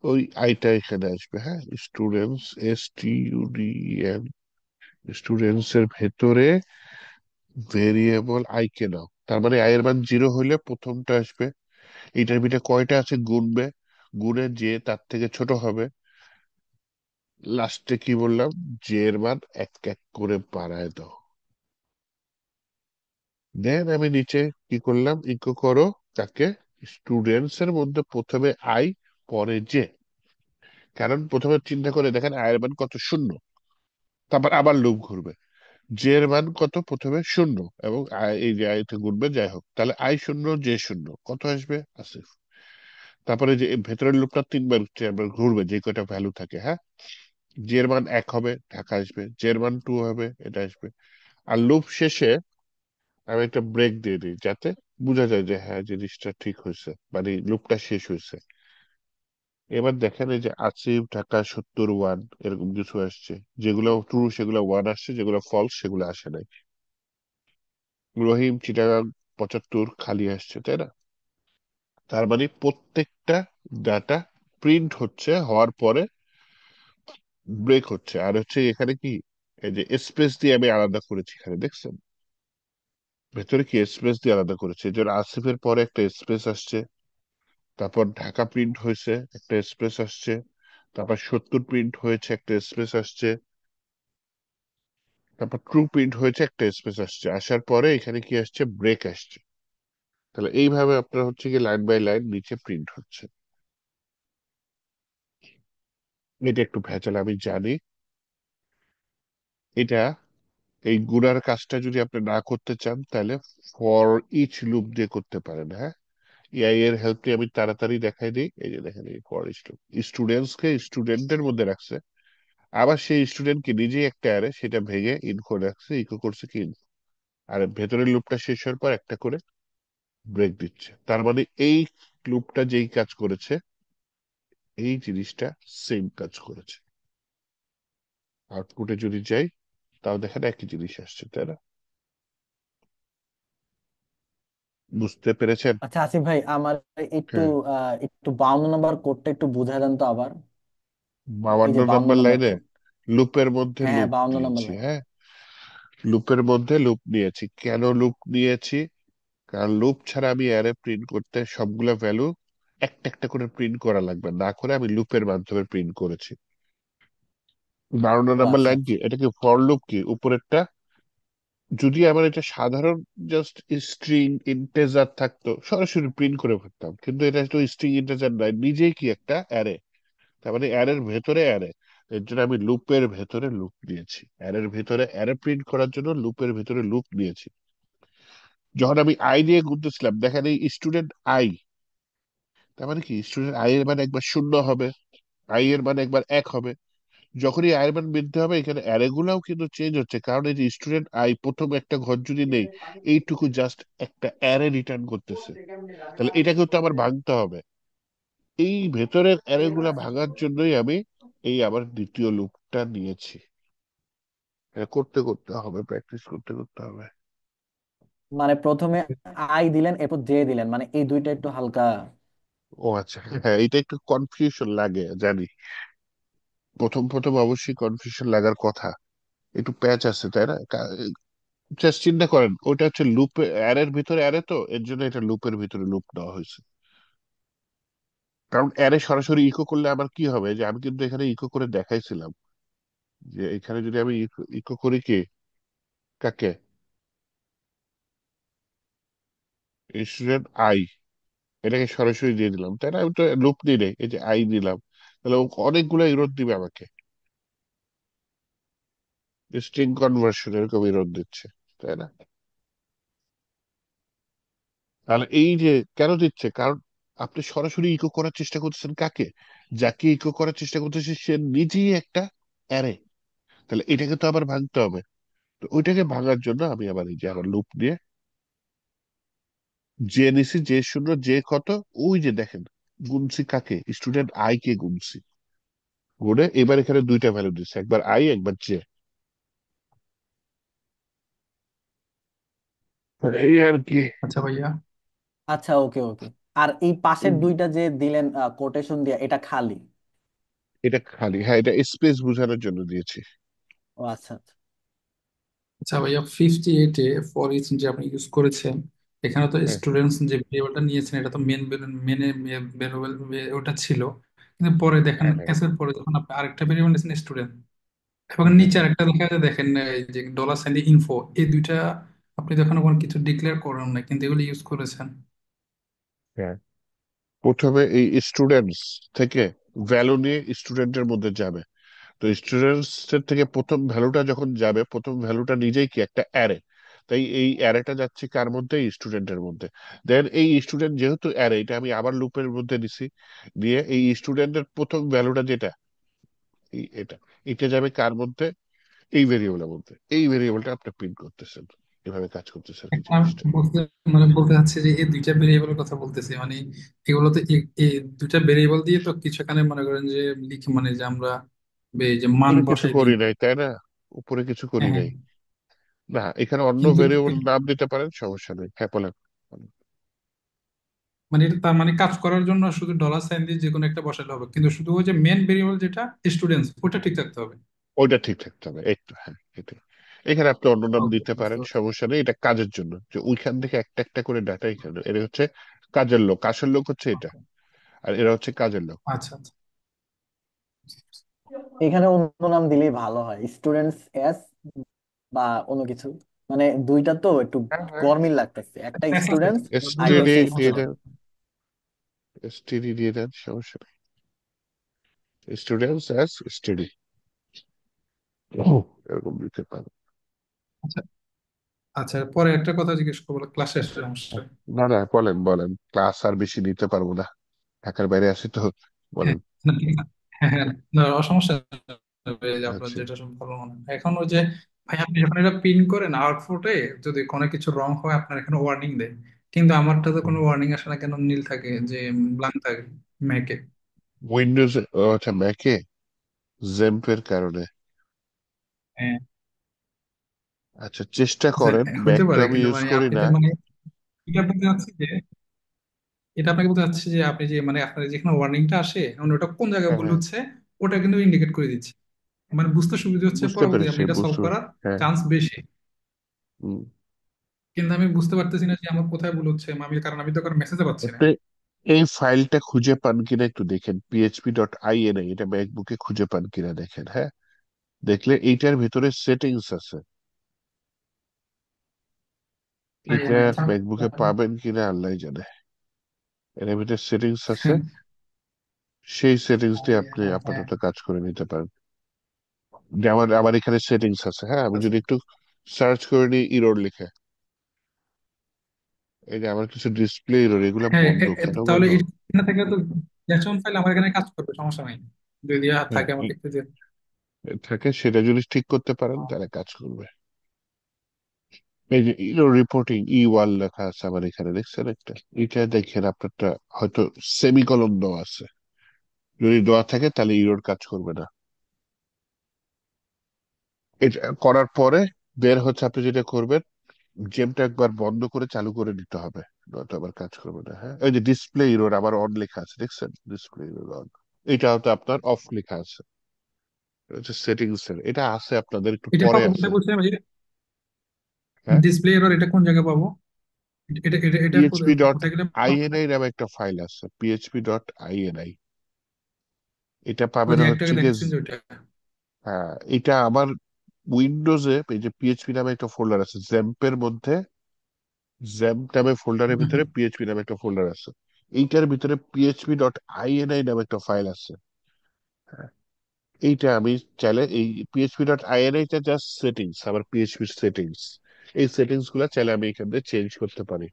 ওই আইটা এখানে আসবে। হ্যাঁ, স্টুডেন্টস, STUDENT, স্টুডেন্টস এর ভেতরে ভেরিয়েবল আই কে নাও, তার মানে আই এর মান 0 হইলে প্রথমটা আসবে। এইটার ভিতরে কয়টা আছে গুনবে, গুনে যে তার থেকে ছোট হবে। লাস্টে কি বললাম, জে এর মান এক এক করে বাড়ায় দাও। দেন আমি নিচে কি করলাম, ইকো করো, তাকে স্টুডেন্টস এর মধ্যে প্রথমে আই, পরে জে। কারণ প্রথমে চিন্তা করে দেখেন আয়ের মান কত, শূন্য। তারপর আবার লুপ ঘুরবে, জে এর মান কত, প্রথমে শূন্য, এবং এই যে আইতে ঘুরবে, যাই হোক, তাহলে আই শূন্য জে শূন্য, কত আসবে, আসিফ। তারপরে যে এই ভেতরের লুপটা তিনবার চারবার ঘুরবে, যে কয়টা ভ্যালু থাকে, হ্যাঁ। জে এর মান এক হবে, ঢাকা আসবে, জে এর মান টু হবে, এটা আসবে। আর লুপ শেষে আমি একটা ব্রেক দিয়ে দিই, যাতে বোঝা যায় যে হ্যাঁ জিনিসটা ঠিক হয়েছে, মানে লুপটা শেষ হয়েছে। এবার দেখেন এই যে আসিফ, ঢাকা 70 1, এরকম কিছু আসছে। যেগুলো ট্রু সেগুলো ওয়ান আসছে, যেগুলো ফলস সেগুলো আসে নাই। রহিম, চিটাগাং 75 খালি আসছে, তাই না? তার মানে প্রত্যেকটা ডাটা প্রিন্ট হচ্ছে, হওয়ার পরে ব্রেক হচ্ছে। আর হচ্ছে এখানে কি, এই যে স্পেস দিয়ে আমি আলাদা করেছি, এখানে দেখছেন ভেতরে কি স্পেস দিয়ে আলাদা করেছে, এই জন্য আসিফের পরে একটা স্পেস আসছে। তারপর ঢাকা প্রিন্ট হয়েছে, একটা স্পেস আসছে। তারপর 70 প্রিন্ট হয়েছে, একটা স্পেস আসছে। তারপর ট্রু প্রিন্ট হয়েছে, একটা স্পেস আসছে। আসার পরে এখানে কি আসছে, ব্রেক আসছে। তাহলে এইভাবে আপনার হচ্ছে কি লাইন বাই লাইন নিচে প্রিন্ট হচ্ছে। এটা একটু ভেজাল আমি জানি। এটা, এই গুণার কাজটা যদি আপনি না করতে চান, তাহলে ফর ইচ লুপ দিয়ে করতে পারেন, হ্যাঁ। এআই এর হেল্প নিয়ে আমি তাড়াতাড়ি দেখাই দিই। এই যে দেখেন, এই ফর ইচ লুপ স্টুডেন্টস কে স্টুডেন্টের মধ্যে রাখছে, আবার সেই স্টুডেন্টকে নিজেই একটা অ্যারে, সেটা ভেঙে ইনকো রাখছে, ইকো করছে কি info। আর ভেতরের লুপটা শেষ হওয়ার পর একটা করে ব্রেক দিচ্ছে। তার মানে এই লুপটা যেই কাজ করেছে, এই জিনিসটা সেম কাজ করেছে। আউটপুটে যদি যাই, তাও দেখেন একই জিনিস আসছে, তাই না? বুঝতে পেরেছেন? আচ্ছা আসিফ ভাই, আমার একটু হ্যাঁ। 52 নম্বর কোডটা একটু বুঝাই দেন তো আবার। এই 52 যে বাউন্ন নম্বর নম্বর লাইনে কোড। লুপের মধ্যে হ্যাঁ হ্যাঁ, লুপ 52 নম্বর নিয়েছি, লাইন। হ্যাঁ। লুপের মধ্যে লুপ নিয়েছি, কেন লুপ নিয়েছি? কারণ লুপ ছাড়া আমি অ্যারে প্রিন্ট করতে সবগুলা ভ্যালু একটা একটা করে প্রিন্ট করা লাগবে, না করে আমি লুপের মাধ্যমে প্রিন্ট করেছি। 52 ও নম্বর আচ্ছা লাইন কি, আচ্ছা। এটা কি ফর লুপ, কি উপরেরটা? যদি আমার এটা সাধারণ জাস্ট স্ট্রিং ইন্টেজার থাকতো, সরাসরি প্রিন্ট করে ফেলতাম, কিন্তু এটা তো স্ট্রিং ইন্টেজার নয়, নিজেই কি একটা অ্যারে। তার মানে অ্যারের ভেতরে অ্যারে। এর জন্য আমি লুপের ভেতরে লুপ নিয়েছি, অ্যারের ভেতরে অ্যারে প্রিন্ট করার জন্য লুপের ভেতরে লুপ নিয়েছি। যখন আমি আই নিয়ে গুনতেছিলাম, দেখেন এই স্টুডেন্ট আই, তার মানে কি স্টুডেন্ট আই এর মান একবার শূন্য হবে, আই এর মান একবার এক হবে। যখনই আই এর মান বৃদ্ধি হবে, এখানে অ্যারে গুলাও কিন্তু চেঞ্জ হচ্ছে, কারণ এই যে স্টুডেন্ট আই প্রথম একটা ঘর যদি নেই, এইটুকু জাস্ট একটা অ্যারে রিটার্ন করতেছে। তাহলে এটাকেও তো আমার ভাঙতে হবে। এই ভেতরের অ্যারে গুলা ভাঙার জন্যই আমি এই আবার দ্বিতীয় লুপটা নিয়েছি। এটা করতে করতে হবে, প্র্যাকটিস করতে করতে হবে। মানে প্রথমে আই দিলেন, এরপর জে দিলেন, মানে এই দুইটা একটু হালকা। ও আচ্ছা, হ্যাঁ, এটা একটু কনফিউশন লাগে জানি। প্রথম প্রথম অবশ্যই কনফিউশন লাগার কথা, একটু প্যাচ আছে, তাই না? জাস্ট চিন্তা করেন, ওটা হচ্ছে লুপ, অ্যারের ভিতরে অ্যারে, তো এর জন্য এটা লুপের ভিতরে লুপ দেওয়া হয়েছে। কারণ অ্যারে সরাসরি ইকো করলে আমার কি হবে, যে আমি কিন্তু এখানে ইকো করে দেখাইছিলাম, যে এখানে যদি আমি ইকো ইকো করি কি, কাকে, স্টুডেন্ট আই, এটাকে সরাসরি দিয়ে দিলাম, তাই না? আমি তো লুপ দিই নাই, এই যে আই দিলাম, তাহলে ও অনেকগুলো ইরোর দিবে আমাকে, স্ট্রিং কনভার্সন এরকম ইরোর দিচ্ছে, তাই না? তাহলে এই যে কেন দিচ্ছে, কারণ আপনি সরাসরি ইকো করার চেষ্টা করতেছেন কাকে, যাকে ইকো করার চেষ্টা করতেছে সে নিজেই একটা অ্যারে। তাহলে এটাকে তো আবার ভাঙতে হবে। তো ওইটাকে ভাঙার জন্য আমি আবার এই যে আবার লুপ দিয়ে যে নিছি, যে শূন্য, যে কত, ওই যে দেখেন গুনছি কাকে, স্টুডেন্ট আই কে গুনছি, গুনে এবার এখানে দুইটা ভ্যালু দিচ্ছে, একবার আই একবার জে। এই আর কি। আচ্ছা ভাইয়া। আচ্ছা ওকে ওকে। আর এই পাশের দুইটা যে দিলেন কোটেশন দিয়ে, এটা খালি? এটা খালি, হ্যাঁ, এটা স্পেস বোঝানোর জন্য দিয়েছি। ও আচ্ছা আচ্ছা। আচ্ছা ভাইয়া, 58-এ ফর ইচ যে আপনি ইউজ করেছেন, এখানে তো হ্যাঁ, স্টুডেন্টস যে ভেরিয়েবলটা নিয়েছেন, এটা তো মেনে ভেরিয়েবল ওটা ছিল। কিন্তু পরে দেখেন হ্যাঁ, হ্যাঁ, এসের পরে যখন আপনি আরেকটা ভেরিয়েবল নিয়েছেন স্টুডেন্ট, এবং হ্যাঁ, নিচে আরেকটা দেখা যায়, দেখেন এই যে ডলার সাইন ইনফো, এই দুইটা আপনি যখন কোনো কিছু ডিক্লেয়ার করেন না, কিন্তু এগুলো ইউজ করেছেন। হ্যাঁ। প্রথমে এই স্টুডেন্টস থেকে ভ্যালু নিয়ে স্টুডেন্টের মধ্যে যাবে। তো স্টুডেন্টস এর থেকে প্রথম ভ্যালুটা যখন যাবে, প্রথম ভ্যালুটা নিজেই কি একটা অ্যারে, তাই এই অ্যারেটা যাচ্ছে কার মধ্যে, স্টুডেন্টের মধ্যে। দেন এই স্টুডেন্ট যেহেতু অ্যারে, এটা আমি আবার লুপের মধ্যে দিছি, দিয়ে এই স্টুডেন্টের প্রথম ভ্যালুটা যেটা এটা, এটা যাবে কার মধ্যে, এই ভেরিয়েবলের মধ্যে। এই ভেরিয়েবলটা আপনি প্রিন্ট করতেছেন, এভাবে কাজ করতেছে আর কি এখন আমি জিনিসটা। বলতে বলতে চাচ্ছি যে এই দুইটা ভেরিয়েবলের কথা বলতেছি, মানে এগুলো তো এই দুইটা ভেরিয়েবল দিয়ে তো কিছু এখানে মনে করেন যে লিখে, মানে যে আমরা এই যে মান উপরে কিছু বসাই দিই। করি নাই তাই না, উপরে কিছু করি হ্যাঁ হ্যাঁ। নাই। না, এখানে অন্য কিন্তু ভেরিয়েবল নাম দিতে পারেন, সমস্যা নেই, হ্যাঁ বলেন। মানে এটা তার মানে কাজ করার জন্য শুধু ডলার সাইন দিয়ে যে কোনো একটা বসালে হবে, কিন্তু শুধু ওই যে মেন ভেরিয়েবল যেটা স্টুডেন্টস, ওটা ঠিক থাকতে হবে। ওইটা ঠিক থাকতে হবে একটু, হ্যাঁ এটাই। এখানে আপনি অন্য নাম ওকে, দিতে বুঝতে পারেন, পারছি। সমস্যা নেই। এটা কাজের জন্য, যে ওইখান থেকে একটা একটা করে ডাটা এখানে, এটা হচ্ছে কাজের লোক, আসল লোক হচ্ছে এটা, আর এরা হচ্ছে কাজের লোক। আচ্ছা আচ্ছা। এখানে অন্য নাম দিলেই ভালো হয়, স্টুডেন্টস এস বা অন্য কিছু। মানে দুইটা তো একটু হ্যাঁ হ্যাঁ, গরমিল লাগতেছে, একটা হ্যাঁ, আছে। স্টুডেন্টস আর এটা এসটিডি হচ্ছে দিয়ে স্টুডেন্ট। দেন, এসটিডি দিয়ে দেন, সমস্যা নেই। স্টুডেন্টস অ্যাজ স্টাডি, এরকম দিতে পারেন। আচ্ছা আচ্ছা, পরে একটা কথা জিজ্ঞেস করবো, ক্লাস শেষে সমস্যা। না না, বলেন বলেন, ক্লাস আর বেশি নিতে পারবো না, ঢাকার বাইরে আছি তো, হ্যাঁ বলেন। না, ঠিক আছে। হ্যাঁ হ্যাঁ, না সমস্যা নেই, যে আপনার আচ্ছা, যেটা সব ভালো মনে হয়। এখন ওই যে ভাই আপনি যখন এটা প্রিন্ট করেন আউটপুটে, যদি কোনো কিছু রং হয় আপনার এখানে ওয়ার্নিং দেয়, কিন্তু আমারটা তো কোনো ওয়ার্নিং আসে না, কেন নীল থাকে যে ব্ল্যাঙ্ক থাকে ম্যাকে। উইন্ডোজ, আচ্ছা ম্যাকে জেম্পের কারণে। হ্যাঁ, আচ্ছা, চেষ্টা আচ্ছা, করেন, ম্যাক হইতে তো পারে, আমি কিন্তু ইউজ মানে করি আপনি না। যে মানে এটা বলতে চাচ্ছি যে এটা আপনাকে বলতে চাচ্ছি যে আপনি যে মানে আপনার যেখানে ওয়ার্নিংটা আসে, মানে ওটা কোন জায়গায় হ্যাঁ ভুল হ্যাঁ, হচ্ছে, ওটা কিন্তু ইন্ডিকেট করে দিচ্ছে। মানে বুঝতে সুবিধা হচ্ছে, বুঝতে পরবর্তী পেরেছি আপনি এটা সলভ বুঝতে করার হ্যাঁ। চান্স বেশি। হুম। কিন্তু আমি বুঝতে পারতেছি না যে আমার কোথায় ভুল হচ্ছে, আমি কারণ আমি তো কারণ মেসেজে পাচ্ছি না। আপনি এই ফাইলটা খুঁজে পান কিনা একটু দেখেন, php.ini, এটা ম্যাকবুকে খুঁজে পান কিনা দেখেন, হ্যাঁ। দেখলে এইটার ভিতরে সেটিংস আছে, তাই এটা আচ্ছা। ম্যাকবুকে পাবেন কিনা আল্লাহ জানে। এর ভিতরে সেটিংস আছে, সেই সেটিংস দিয়ে আপনি আপাতত কাজ করে নিতে পারেন। যেমন আমার এখানে সেটিংস আছে, হ্যাঁ, আমি যদি একটু সার্চ করে নিই ইরর লিখে, এই যে আমার কিছু ডিসপ্লে ইরর, এগুলো হ্যাঁ বন্ধ, কেন তাহলে বন্ধ? এখানে থেকে তো জ্যাকসন ফাইল আমার এখানে কাজ করবে, সমস্যা নাই। যদি হ্যাঁ, থাকে আমাকে একটু দিয়ে। থাকে, সেটা যদি ঠিক করতে পারেন তাহলে কাজ করবে। এই যে ইরর রিপোর্টিং ই1 লেখা আছে আমার এখানে, দেখছেন একটা, এটা দেখেন আপনারটা হয়তো সেমিকলন দেওয়া আছে, যদি দেওয়া থাকে তাহলে ইরর কাজ করবে না। এটা করার পরে বের হচ্ছে, আপনি যেটা করবেন, জেমটা একবার বন্ধ করে চালু করে নিতে হবে, নয়তো আবার কাজ করবে না। হ্যাঁ, এই যে ডিসপ্লে ইরর আবার অন লেখা আছে, দেখছেন ডিসপ্লে ইরর অন, এটা হয়তো আপনার অফ লেখা আছে। এটা হচ্ছে সেটিংস এর, এটা আছে আপনাদের একটু এটা পরে পাবো আছে। কোথায় বলছিলাম, হ্যাঁ, ডিসপ্লে এরর, এটা কোন জায়গায় পাবো? এটা পিএইচপি ডট কোথায় গেলে পাবো? আইএনআই নামে একটা ফাইল আছে, php.ini, এটা ওই পাবেন যে হচ্ছে একটাকে গিয়ে দেখছেন যে ওইটা। হ্যাঁ, এটা আমার উইন্ডোজে এই যে পিএইচপি নামে একটা ফোল্ডার আছে জ্যাম্পের মধ্যে, জ্যাম্প নামে ফোল্ডারের হুম, ভিতরে পিএইচপি নামে একটা ফোল্ডার আছে, এইটার ভিতরে php.ini নামে একটা ফাইল আছে। হ্যাঁ, এইটা আমি চাইলে এই php.ini টা জাস্ট সেটিংস, আমার পিএইচপি সেটিংস, এই সেটিংস গুলা চাইলে আমি এখান থেকে চেঞ্জ করতে পারি,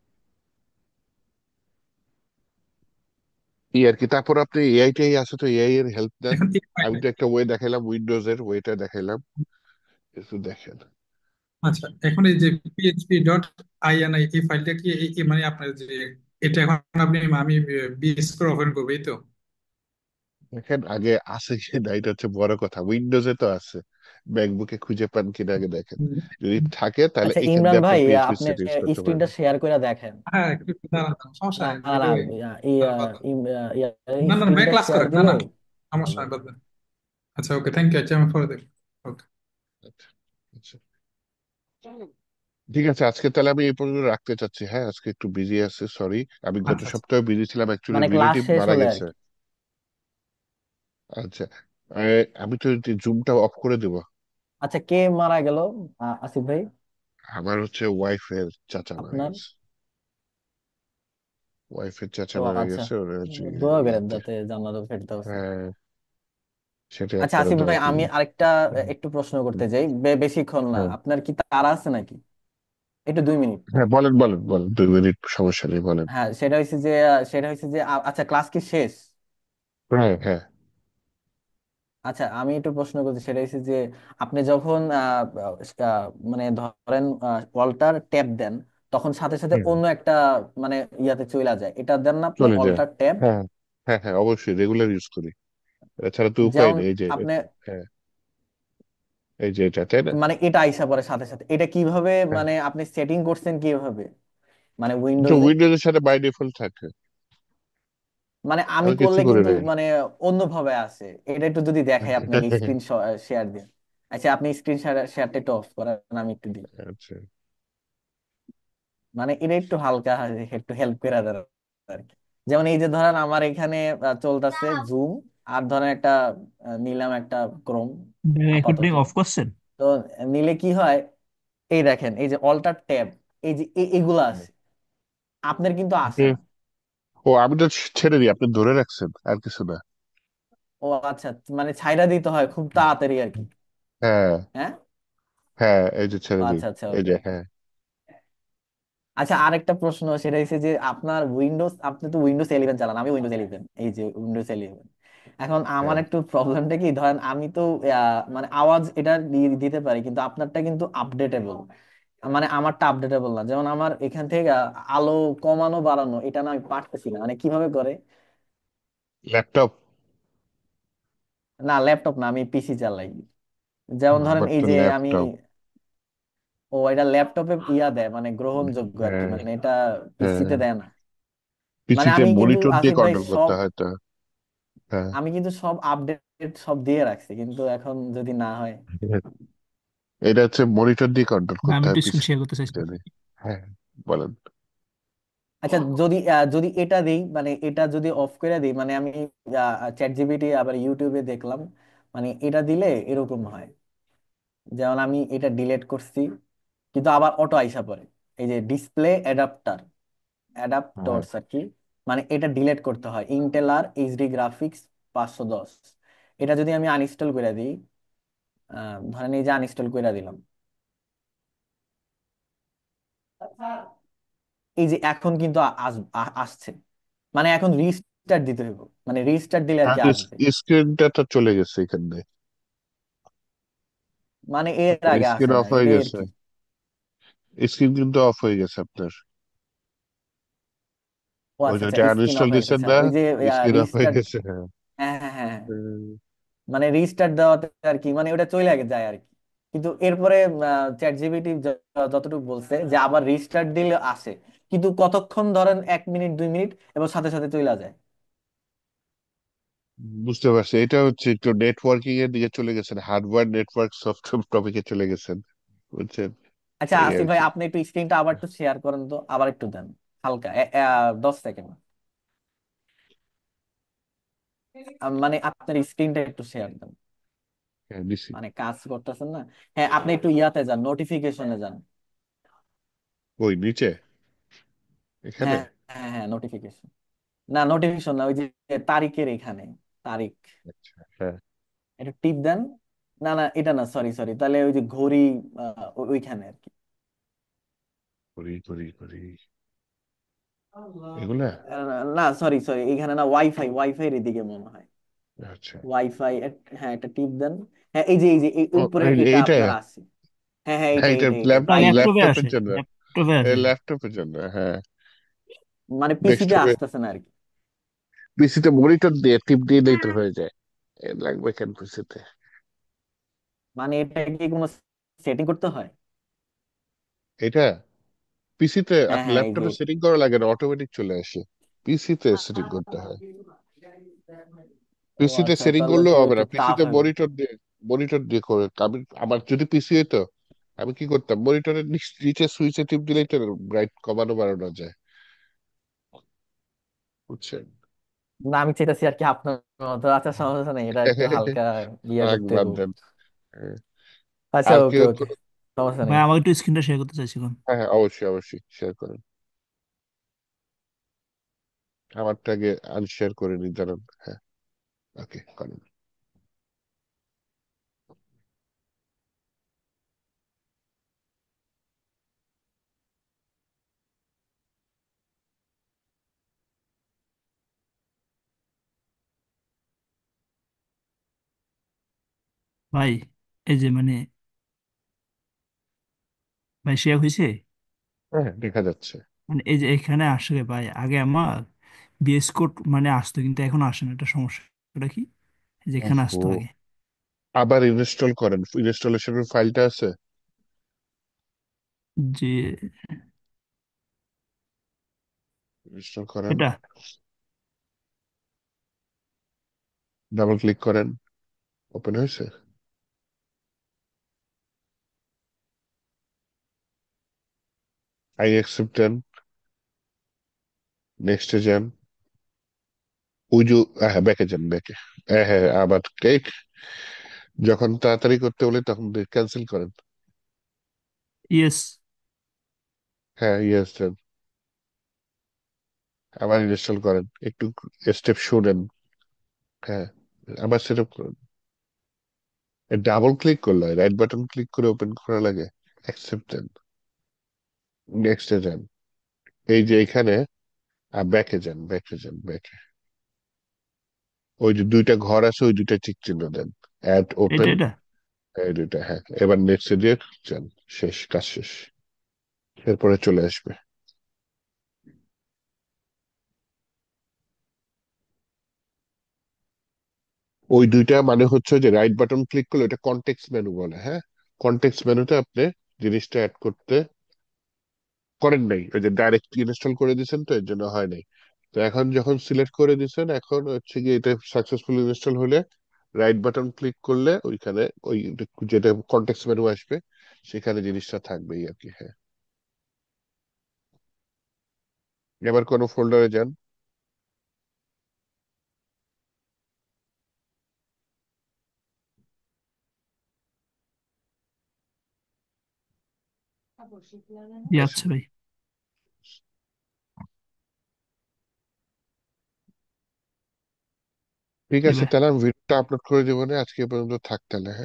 এই আর কি। তারপর আপনি এআই টাই আছে, তো এআই এর হেল্প নেন। এখন এই আমি ফাইলে, তো একটা ওয়ে দেখাইলাম, উইন্ডোজ এর ওয়েটা দেখাইলাম, একটু দেখেন। আচ্ছা এখন এই যে php.ini এই ফাইলটা কি মানে আপনার যে এটা এখন আপনি আমি বিএস করে ওপেন করবো, এই তো? দেখেন আগে আছে কি না, এটা হচ্ছে বড় কথা, উইন্ডোজে তো আছে, ম্যাকবুকে খুঁজে পান কিনা আগে দেখেন, যদি থাকে তাহলে আচ্ছা এখান ইমরান দিয়ে আপনি ভাই, পিএইচপি আপনি সেটিংস করতে স্ক্রিনটা পারবেন। শেয়ার করে দেখেন। হ্যাঁ একটু একটু দাঁড়ান দাঁড়ান, সমস্যা না নাই, না, এটা ইয়া, না না ব্যাক স্ক্রিনটা ক্লাস শেয়ার করেন, না দিলে না সমস্যা ভালো। নাই, বাদ দেন। আচ্ছা ওকে, থ্যাংক ইউ, আচ্ছা আমি পরে দেখবো। ওকে। আচ্ছা, আচ্ছা, ঠিক আছে, আজকে তাহলে আমি এই পর্যন্ত রাখতে চাচ্ছি, হ্যাঁ আজকে একটু বিজি আছে, সরি। আমি গত আচ্ছা আচ্ছা। সপ্তাহে বিজি ছিলাম, অ্যাকচুয়ালি মানে ক্লাস রিলেটিভ শেষ মারা হলে আর গেছে। কি। আচ্ছা, আমি তো জুমটা অফ করে দেবো। আচ্ছা, কে মারা গেল? আসিফ ভাই, আমার হচ্ছে ওয়াইফের চাচা মারা আপনার? গেছে। ওয়াইফের চাচা ও মারা আচ্ছা, গেছে, ওরা হচ্ছে দোয়া করেন ইয়াতে। যাতে জান্নাতুল ফেরদাউস হয়। হ্যাঁ, সেটাই আচ্ছা আপনারা আসিফ দোয়া ভাই, আমি করবেন। আরেকটা হুম, একটু প্রশ্ন করতে হুম, চাই, বেশিক্ষণ না, হ্যাঁ, আপনার কি তাড়া আছে নাকি? একটু 2 মিনিট। হ্যাঁ, বলেন বলেন বলেন, 2 মিনিট সমস্যা নেই, বলেন। হ্যাঁ, সেটা হয়েছে যে আচ্ছা ক্লাস কি শেষ? হ্যাঁ, হ্যাঁ, আচ্ছা আমি একটু প্রশ্ন করছি, সেটা হচ্ছে যে আপনি যখন মানে ধরেন অল্টার ট্যাব দেন, তখন সাথে সাথে হ্যাঁ, অন্য একটা মানে ইয়াতে চলে যায়, এটা দেন না আপনি চলে যায়। Alter tab? হ্যাঁ, হ্যাঁ, হ্যাঁ, অবশ্যই রেগুলার ইউজ করি, এছাড়া তো উপায় যেমন নেই, এই যে আপনি হ্যাঁ, এই যে এটা, তাই না? মানে এটা আইসা পরে সাথে সাথে এটা কিভাবে, হ্যাঁ, মানে আপনি সেটিং করছেন কিভাবে, মানে এটা উইন্ডোজে? উইন্ডোজের সাথে বাই ডিফল্ট থাকে, মানে আমি আমি কিছু করলে করে কিন্তু নেই। অন্যভাবে আসে, এটা একটু যদি দেখাই আপনাকে, স্ক্রিন শেয়ার দিয়ে। আচ্ছা আপনি স্ক্রিন শেয়ারটা একটু অফ করেন, আমি একটু দিই। আচ্ছা, মানে এটা একটু হালকা একটু হেল্প করে দেয় আর কি। যেমন এই যে ধরেন আমার এখানে চলতেছে জুম, আর ধরেন একটা নিলাম একটা ক্রোম আপাতত। রেকর্ডিং অফ করছেন? তো নিলে কি হয়, এই দেখেন এই যে অল্টার ট্যাব, এই যে এগুলা আছে, আপনার কিন্তু আসে আপনি- না। ও, আমি তো ছেড়ে দিই, আপনি ধরে রাখছেন আর কিছু না। ও আচ্ছা, মানে ছাইরা দিতে হয় খুব তাড়াতাড়ি আর কি। হ্যাঁ, হ্যাঁ, হ্যাঁ, এই যে ও ছেড়ে দিই, আচ্ছা আচ্ছা, এই ওকে যে, ওকে। হ্যাঁ, আচ্ছা আরেকটা প্রশ্ন, সেটা হচ্ছে যে আপনার উইন্ডোজ, আপনি তো উইন্ডোজ 11 চালান, আমি উইন্ডোজ 11, এই যে উইন্ডোজ 11। এখন আমার হ্যাঁ, একটু প্রবলেমটা কি, ধরেন আমি তো মানে আওয়াজ এটা দিতে পারি, কিন্তু আপনারটা কিন্তু আপডেটেবল, মানে আমারটা আপডেটেবল না। যেমন আমার এখান থেকে আলো কমানো বাড়ানো এটা না আমি পারতেছি না, মানে কিভাবে করে? ল্যাপটপ। না ল্যাপটপ না, আমি পিসি চালাই। যেমন ধরেন আমার এই তো যে আমি, ল্যাপটপ। ও এটা ল্যাপটপে দেয়, মানে গ্রহণযোগ্য আর কি, হ্যাঁ, মানে এটা হ্যাঁ, পিসিতে দেয় না। মানে পিসিতে আমি কিন্তু মনিটর দিয়ে আসিফ ভাই কন্ট্রোল করতে সব, হয় তো। হ্যাঁ, আমি কিন্তু সব আপডেট সব দিয়ে রাখছি, কিন্তু এখন যদি না হয়। এটা হচ্ছে মনিটর দিয়ে কন্ট্রোল না, করতে আমি হয় একটু স্ক্রিন পিসি। শেয়ার করতে চাইছিলাম। হ্যাঁ, বলেন। আচ্ছা যদি এটা দেই, মানে এটা যদি অফ করে দিই, মানে আমি চ্যাট জিপিটি আবার ইউটিউবে দেখলাম, মানে এটা দিলে এরকম হয়। যেমন আমি এটা ডিলিট করছি, কিন্তু আবার অটো আইসা পড়ে, এই যে ডিসপ্লে হ্যাঁ, অ্যাডাপ্টরস আর কি, মানে এটা ডিলিট করতে হয়, ইন্টেল আর এইচডি গ্রাফিক্স 510। এটা যদি আমি আনইনস্টল করে দিই, ধরেন এই যে আনইনস্টল করে দিলাম, এই যে এখন কিন্তু আসছে, মানে এখন রিস্টার্ট দিতে হবে, মানে রিস্টার্ট দিলে আর কি আসবে, স্ক্রিনটা তো চলে গেছে এখানে, মানে এর আগে স্ক্রিন আসে না, অফ হয়ে এটা আর গেছে, কি। স্ক্রিন কিন্তু অফ হয়ে গেছে আপনার, ও ওই আচ্ছা যে আচ্ছা, স্ক্রিন আনইনস্টল অফ হয়ে দিচ্ছেন গেছে, না, ওই যে স্ক্রিন অফ হয়ে রিস্টার্ট, গেছে, হ্যাঁ। হ্যাঁ হ্যাঁ হ্যাঁ হ্যাঁ। হুম, মানে রিস্টার্ট দেওয়াতে আর কি, মানে ওটা চলে যায় আর কি। কিন্তু এরপরে চ্যাট জিপিটি যতটুকু বলছে যে আবার রিস্টার্ট দিলে আসে, কিন্তু কতক্ষণ ধরেন 1 মিনিট 2 মিনিট, এবং সাথে সাথে চলে যায়। বুঝতে পারছি, এটা হচ্ছে একটু নেটওয়ার্কিং এর দিকে চলে গেছেন, হার্ডওয়্যার নেটওয়ার্ক সফটওয়্যার টপিকে চলে গেছেন, বুঝছেন, আচ্ছা এই আর আসিফ ভাই, কি। আপনি একটু স্ক্রিনটা আবার একটু শেয়ার করেন তো, আবার একটু দেন হালকা, 10 সেকেন্ড। মানে আপনার স্ক্রিনটা একটু শেয়ার দেন, হ্যাঁ, দিছি। মানে কাজ করতেছেন না। হ্যাঁ আপনি একটু ইয়াতে যান, নোটিফিকেশনে যান। ওই নিচে, এখানে। হ্যাঁ হ্যাঁ হ্যাঁ, নোটিফিকেশন, না নোটিফিকেশন না, ওই যে তারিখের এখানে, তারিখ, আচ্ছা, হ্যাঁ, একটু টিপ দেন। না না এটা না, সরি সরি, তাহলে ওই যে ঘড়ি, ওইখানে আর কি। করি করি করি, এগুলা। না সরি সরি, এখানে না, ওয়াইফাই এর এদিকে মনে হয়, আচ্ছা, ওয়াইফাই। হ্যাঁ একটা টিপ দেন। হ্যাঁ এই ও, উপরে এটা এইটা। আপনার আছে। হ্যাঁ হ্যাঁ হ্যাঁ, এটা এটা ব্রাইটনেস, ল্যাপটপে ল্যাপটপের আসে, জন্য, ল্যাপটপে আসে। ল্যাপটপের জন্য, হ্যাঁ। মানে পিসিতে ডেস্কটপে, আসতেছে না আর কি। পিসিতে মনিটর দিয়ে টিপ দিয়ে তো হয়ে যায়, এ লাগবে কেন পিসিতে? মানে এটা কি কোনো সেটিং করতে হয়? এটা পিসিতে, হ্যাঁ আপনার হ্যাঁ এই যে, ল্যাপটপে সেটিং করা লাগে না, অটোমেটিক চলে আসে, পিসিতে সেটিং করতে হয়। ও পিসিতে আচ্ছা, সেটিং তাহলে করলেও তো হবে একটু না, টাফ পিসিতে হবে। মনিটর দিয়ে করে, আমি আমার যদি পিসি হতো, আমি কি করতাম, মনিটরের নিচে সুইচে টিপ দিলেই তো ব্রাইট কমানো বাড়ানো যায়, বুঝছেন। না আমি চাইতেছি আর কি আপনার মতো, আচ্ছা সমস্যা নেই, এটা একটু হালকা ইয়ে রাগ করতে বাদ হবে। দেন। হ্যাঁ। আচ্ছা আর ওকে কেউ ওকে, কোনো, সমস্যা ভাই নেই। আমাকে একটু স্ক্রিনটা শেয়ার করতে চাইছিলাম। হ্যাঁ, হ্যাঁ, অবশ্যই অবশ্যই শেয়ার করেন। আমারটা আগে আনশেয়ার করে নি, দাঁড়ান। হ্যাঁ, ওকে, করেন। ভাই এই যে মানে ভাই শেয়ার হয়েছে। হ্যাঁ, দেখা যাচ্ছে। মানে এই যে এখানে আসলে ভাই আগে আমার বিএস কোড মানে আসতো, কিন্তু এখন আসে না, এটা সমস্যা। এটা কি যেখানে ওহো, আসতো আগে। আবার ইনস্টল করেন, ইনস্টলেশনের ফাইলটা আছে। যে ইনস্টল করেন, এটা ডাবল ক্লিক করেন, ওপেন হয়েছে। আই অ্যাকসেপ্ট দেন, নেক্সটে যান। ওই যে, হ্যাঁ, ব্যাকে যান, ব্যাকে। হ্যাঁ হ্যাঁ, আবার কেক, যখন তাড়াতাড়ি করতে বলে তখন ক্যান্সেল করেন। ইয়েস। হ্যাঁ, ইয়েস দেন, আবার ইনস্টল করেন, একটু স্টেপ শুনেন। হ্যাঁ, আবার সেটআপ করুন। ডাবল ক্লিক করলে রাইট বাটন ক্লিক করে ওপেন করা লাগে। অ্যাকসেপ্ট দেন, নেক্সটে যান। এই যে এখানে ব্যাকে যান, ব্যাকে যান, ব্যাকে। ওই যে দুইটা ঘর আছে, ওই দুইটা টিক চিহ্ন দেন। অ্যাড এটা ওপেন, এটা এই দুইটা, হ্যাঁ। এবার নেক্সটে দিয়ে যান, শেষ, কাজ শেষ। এরপরে চলে আসবে। ওই দুইটা মানে হচ্ছে যে রাইট বাটন ক্লিক করলে এটা কনটেক্সট মেনু বলে, হ্যাঁ। কনটেক্সট মেনুতে আপনি জিনিসটা অ্যাড করতে করেন নাই, ওই যে ডাইরেক্ট ইনস্টল করে দিয়েছেন, তো এর জন্য হয় নাই। তো এখন যখন সিলেক্ট করে দিয়েছেন, এখন হচ্ছে কি এটা সাকসেসফুল ইনস্টল হলে রাইট বাটন ক্লিক করলে ওইখানে ওই যেটা কনটেক্সট মেনু আসবে, সেখানে জিনিসটা থাকবেই আর কি। হ্যাঁ, এবার কোনো ফোল্ডারে যান। আচ্ছা ভাই। ঠিক আছে, এবার তাহলে আমি ভিডিওটা আপলোড করে দেবো না, আজকে এ পর্যন্ত থাক তাহলে, হ্যাঁ।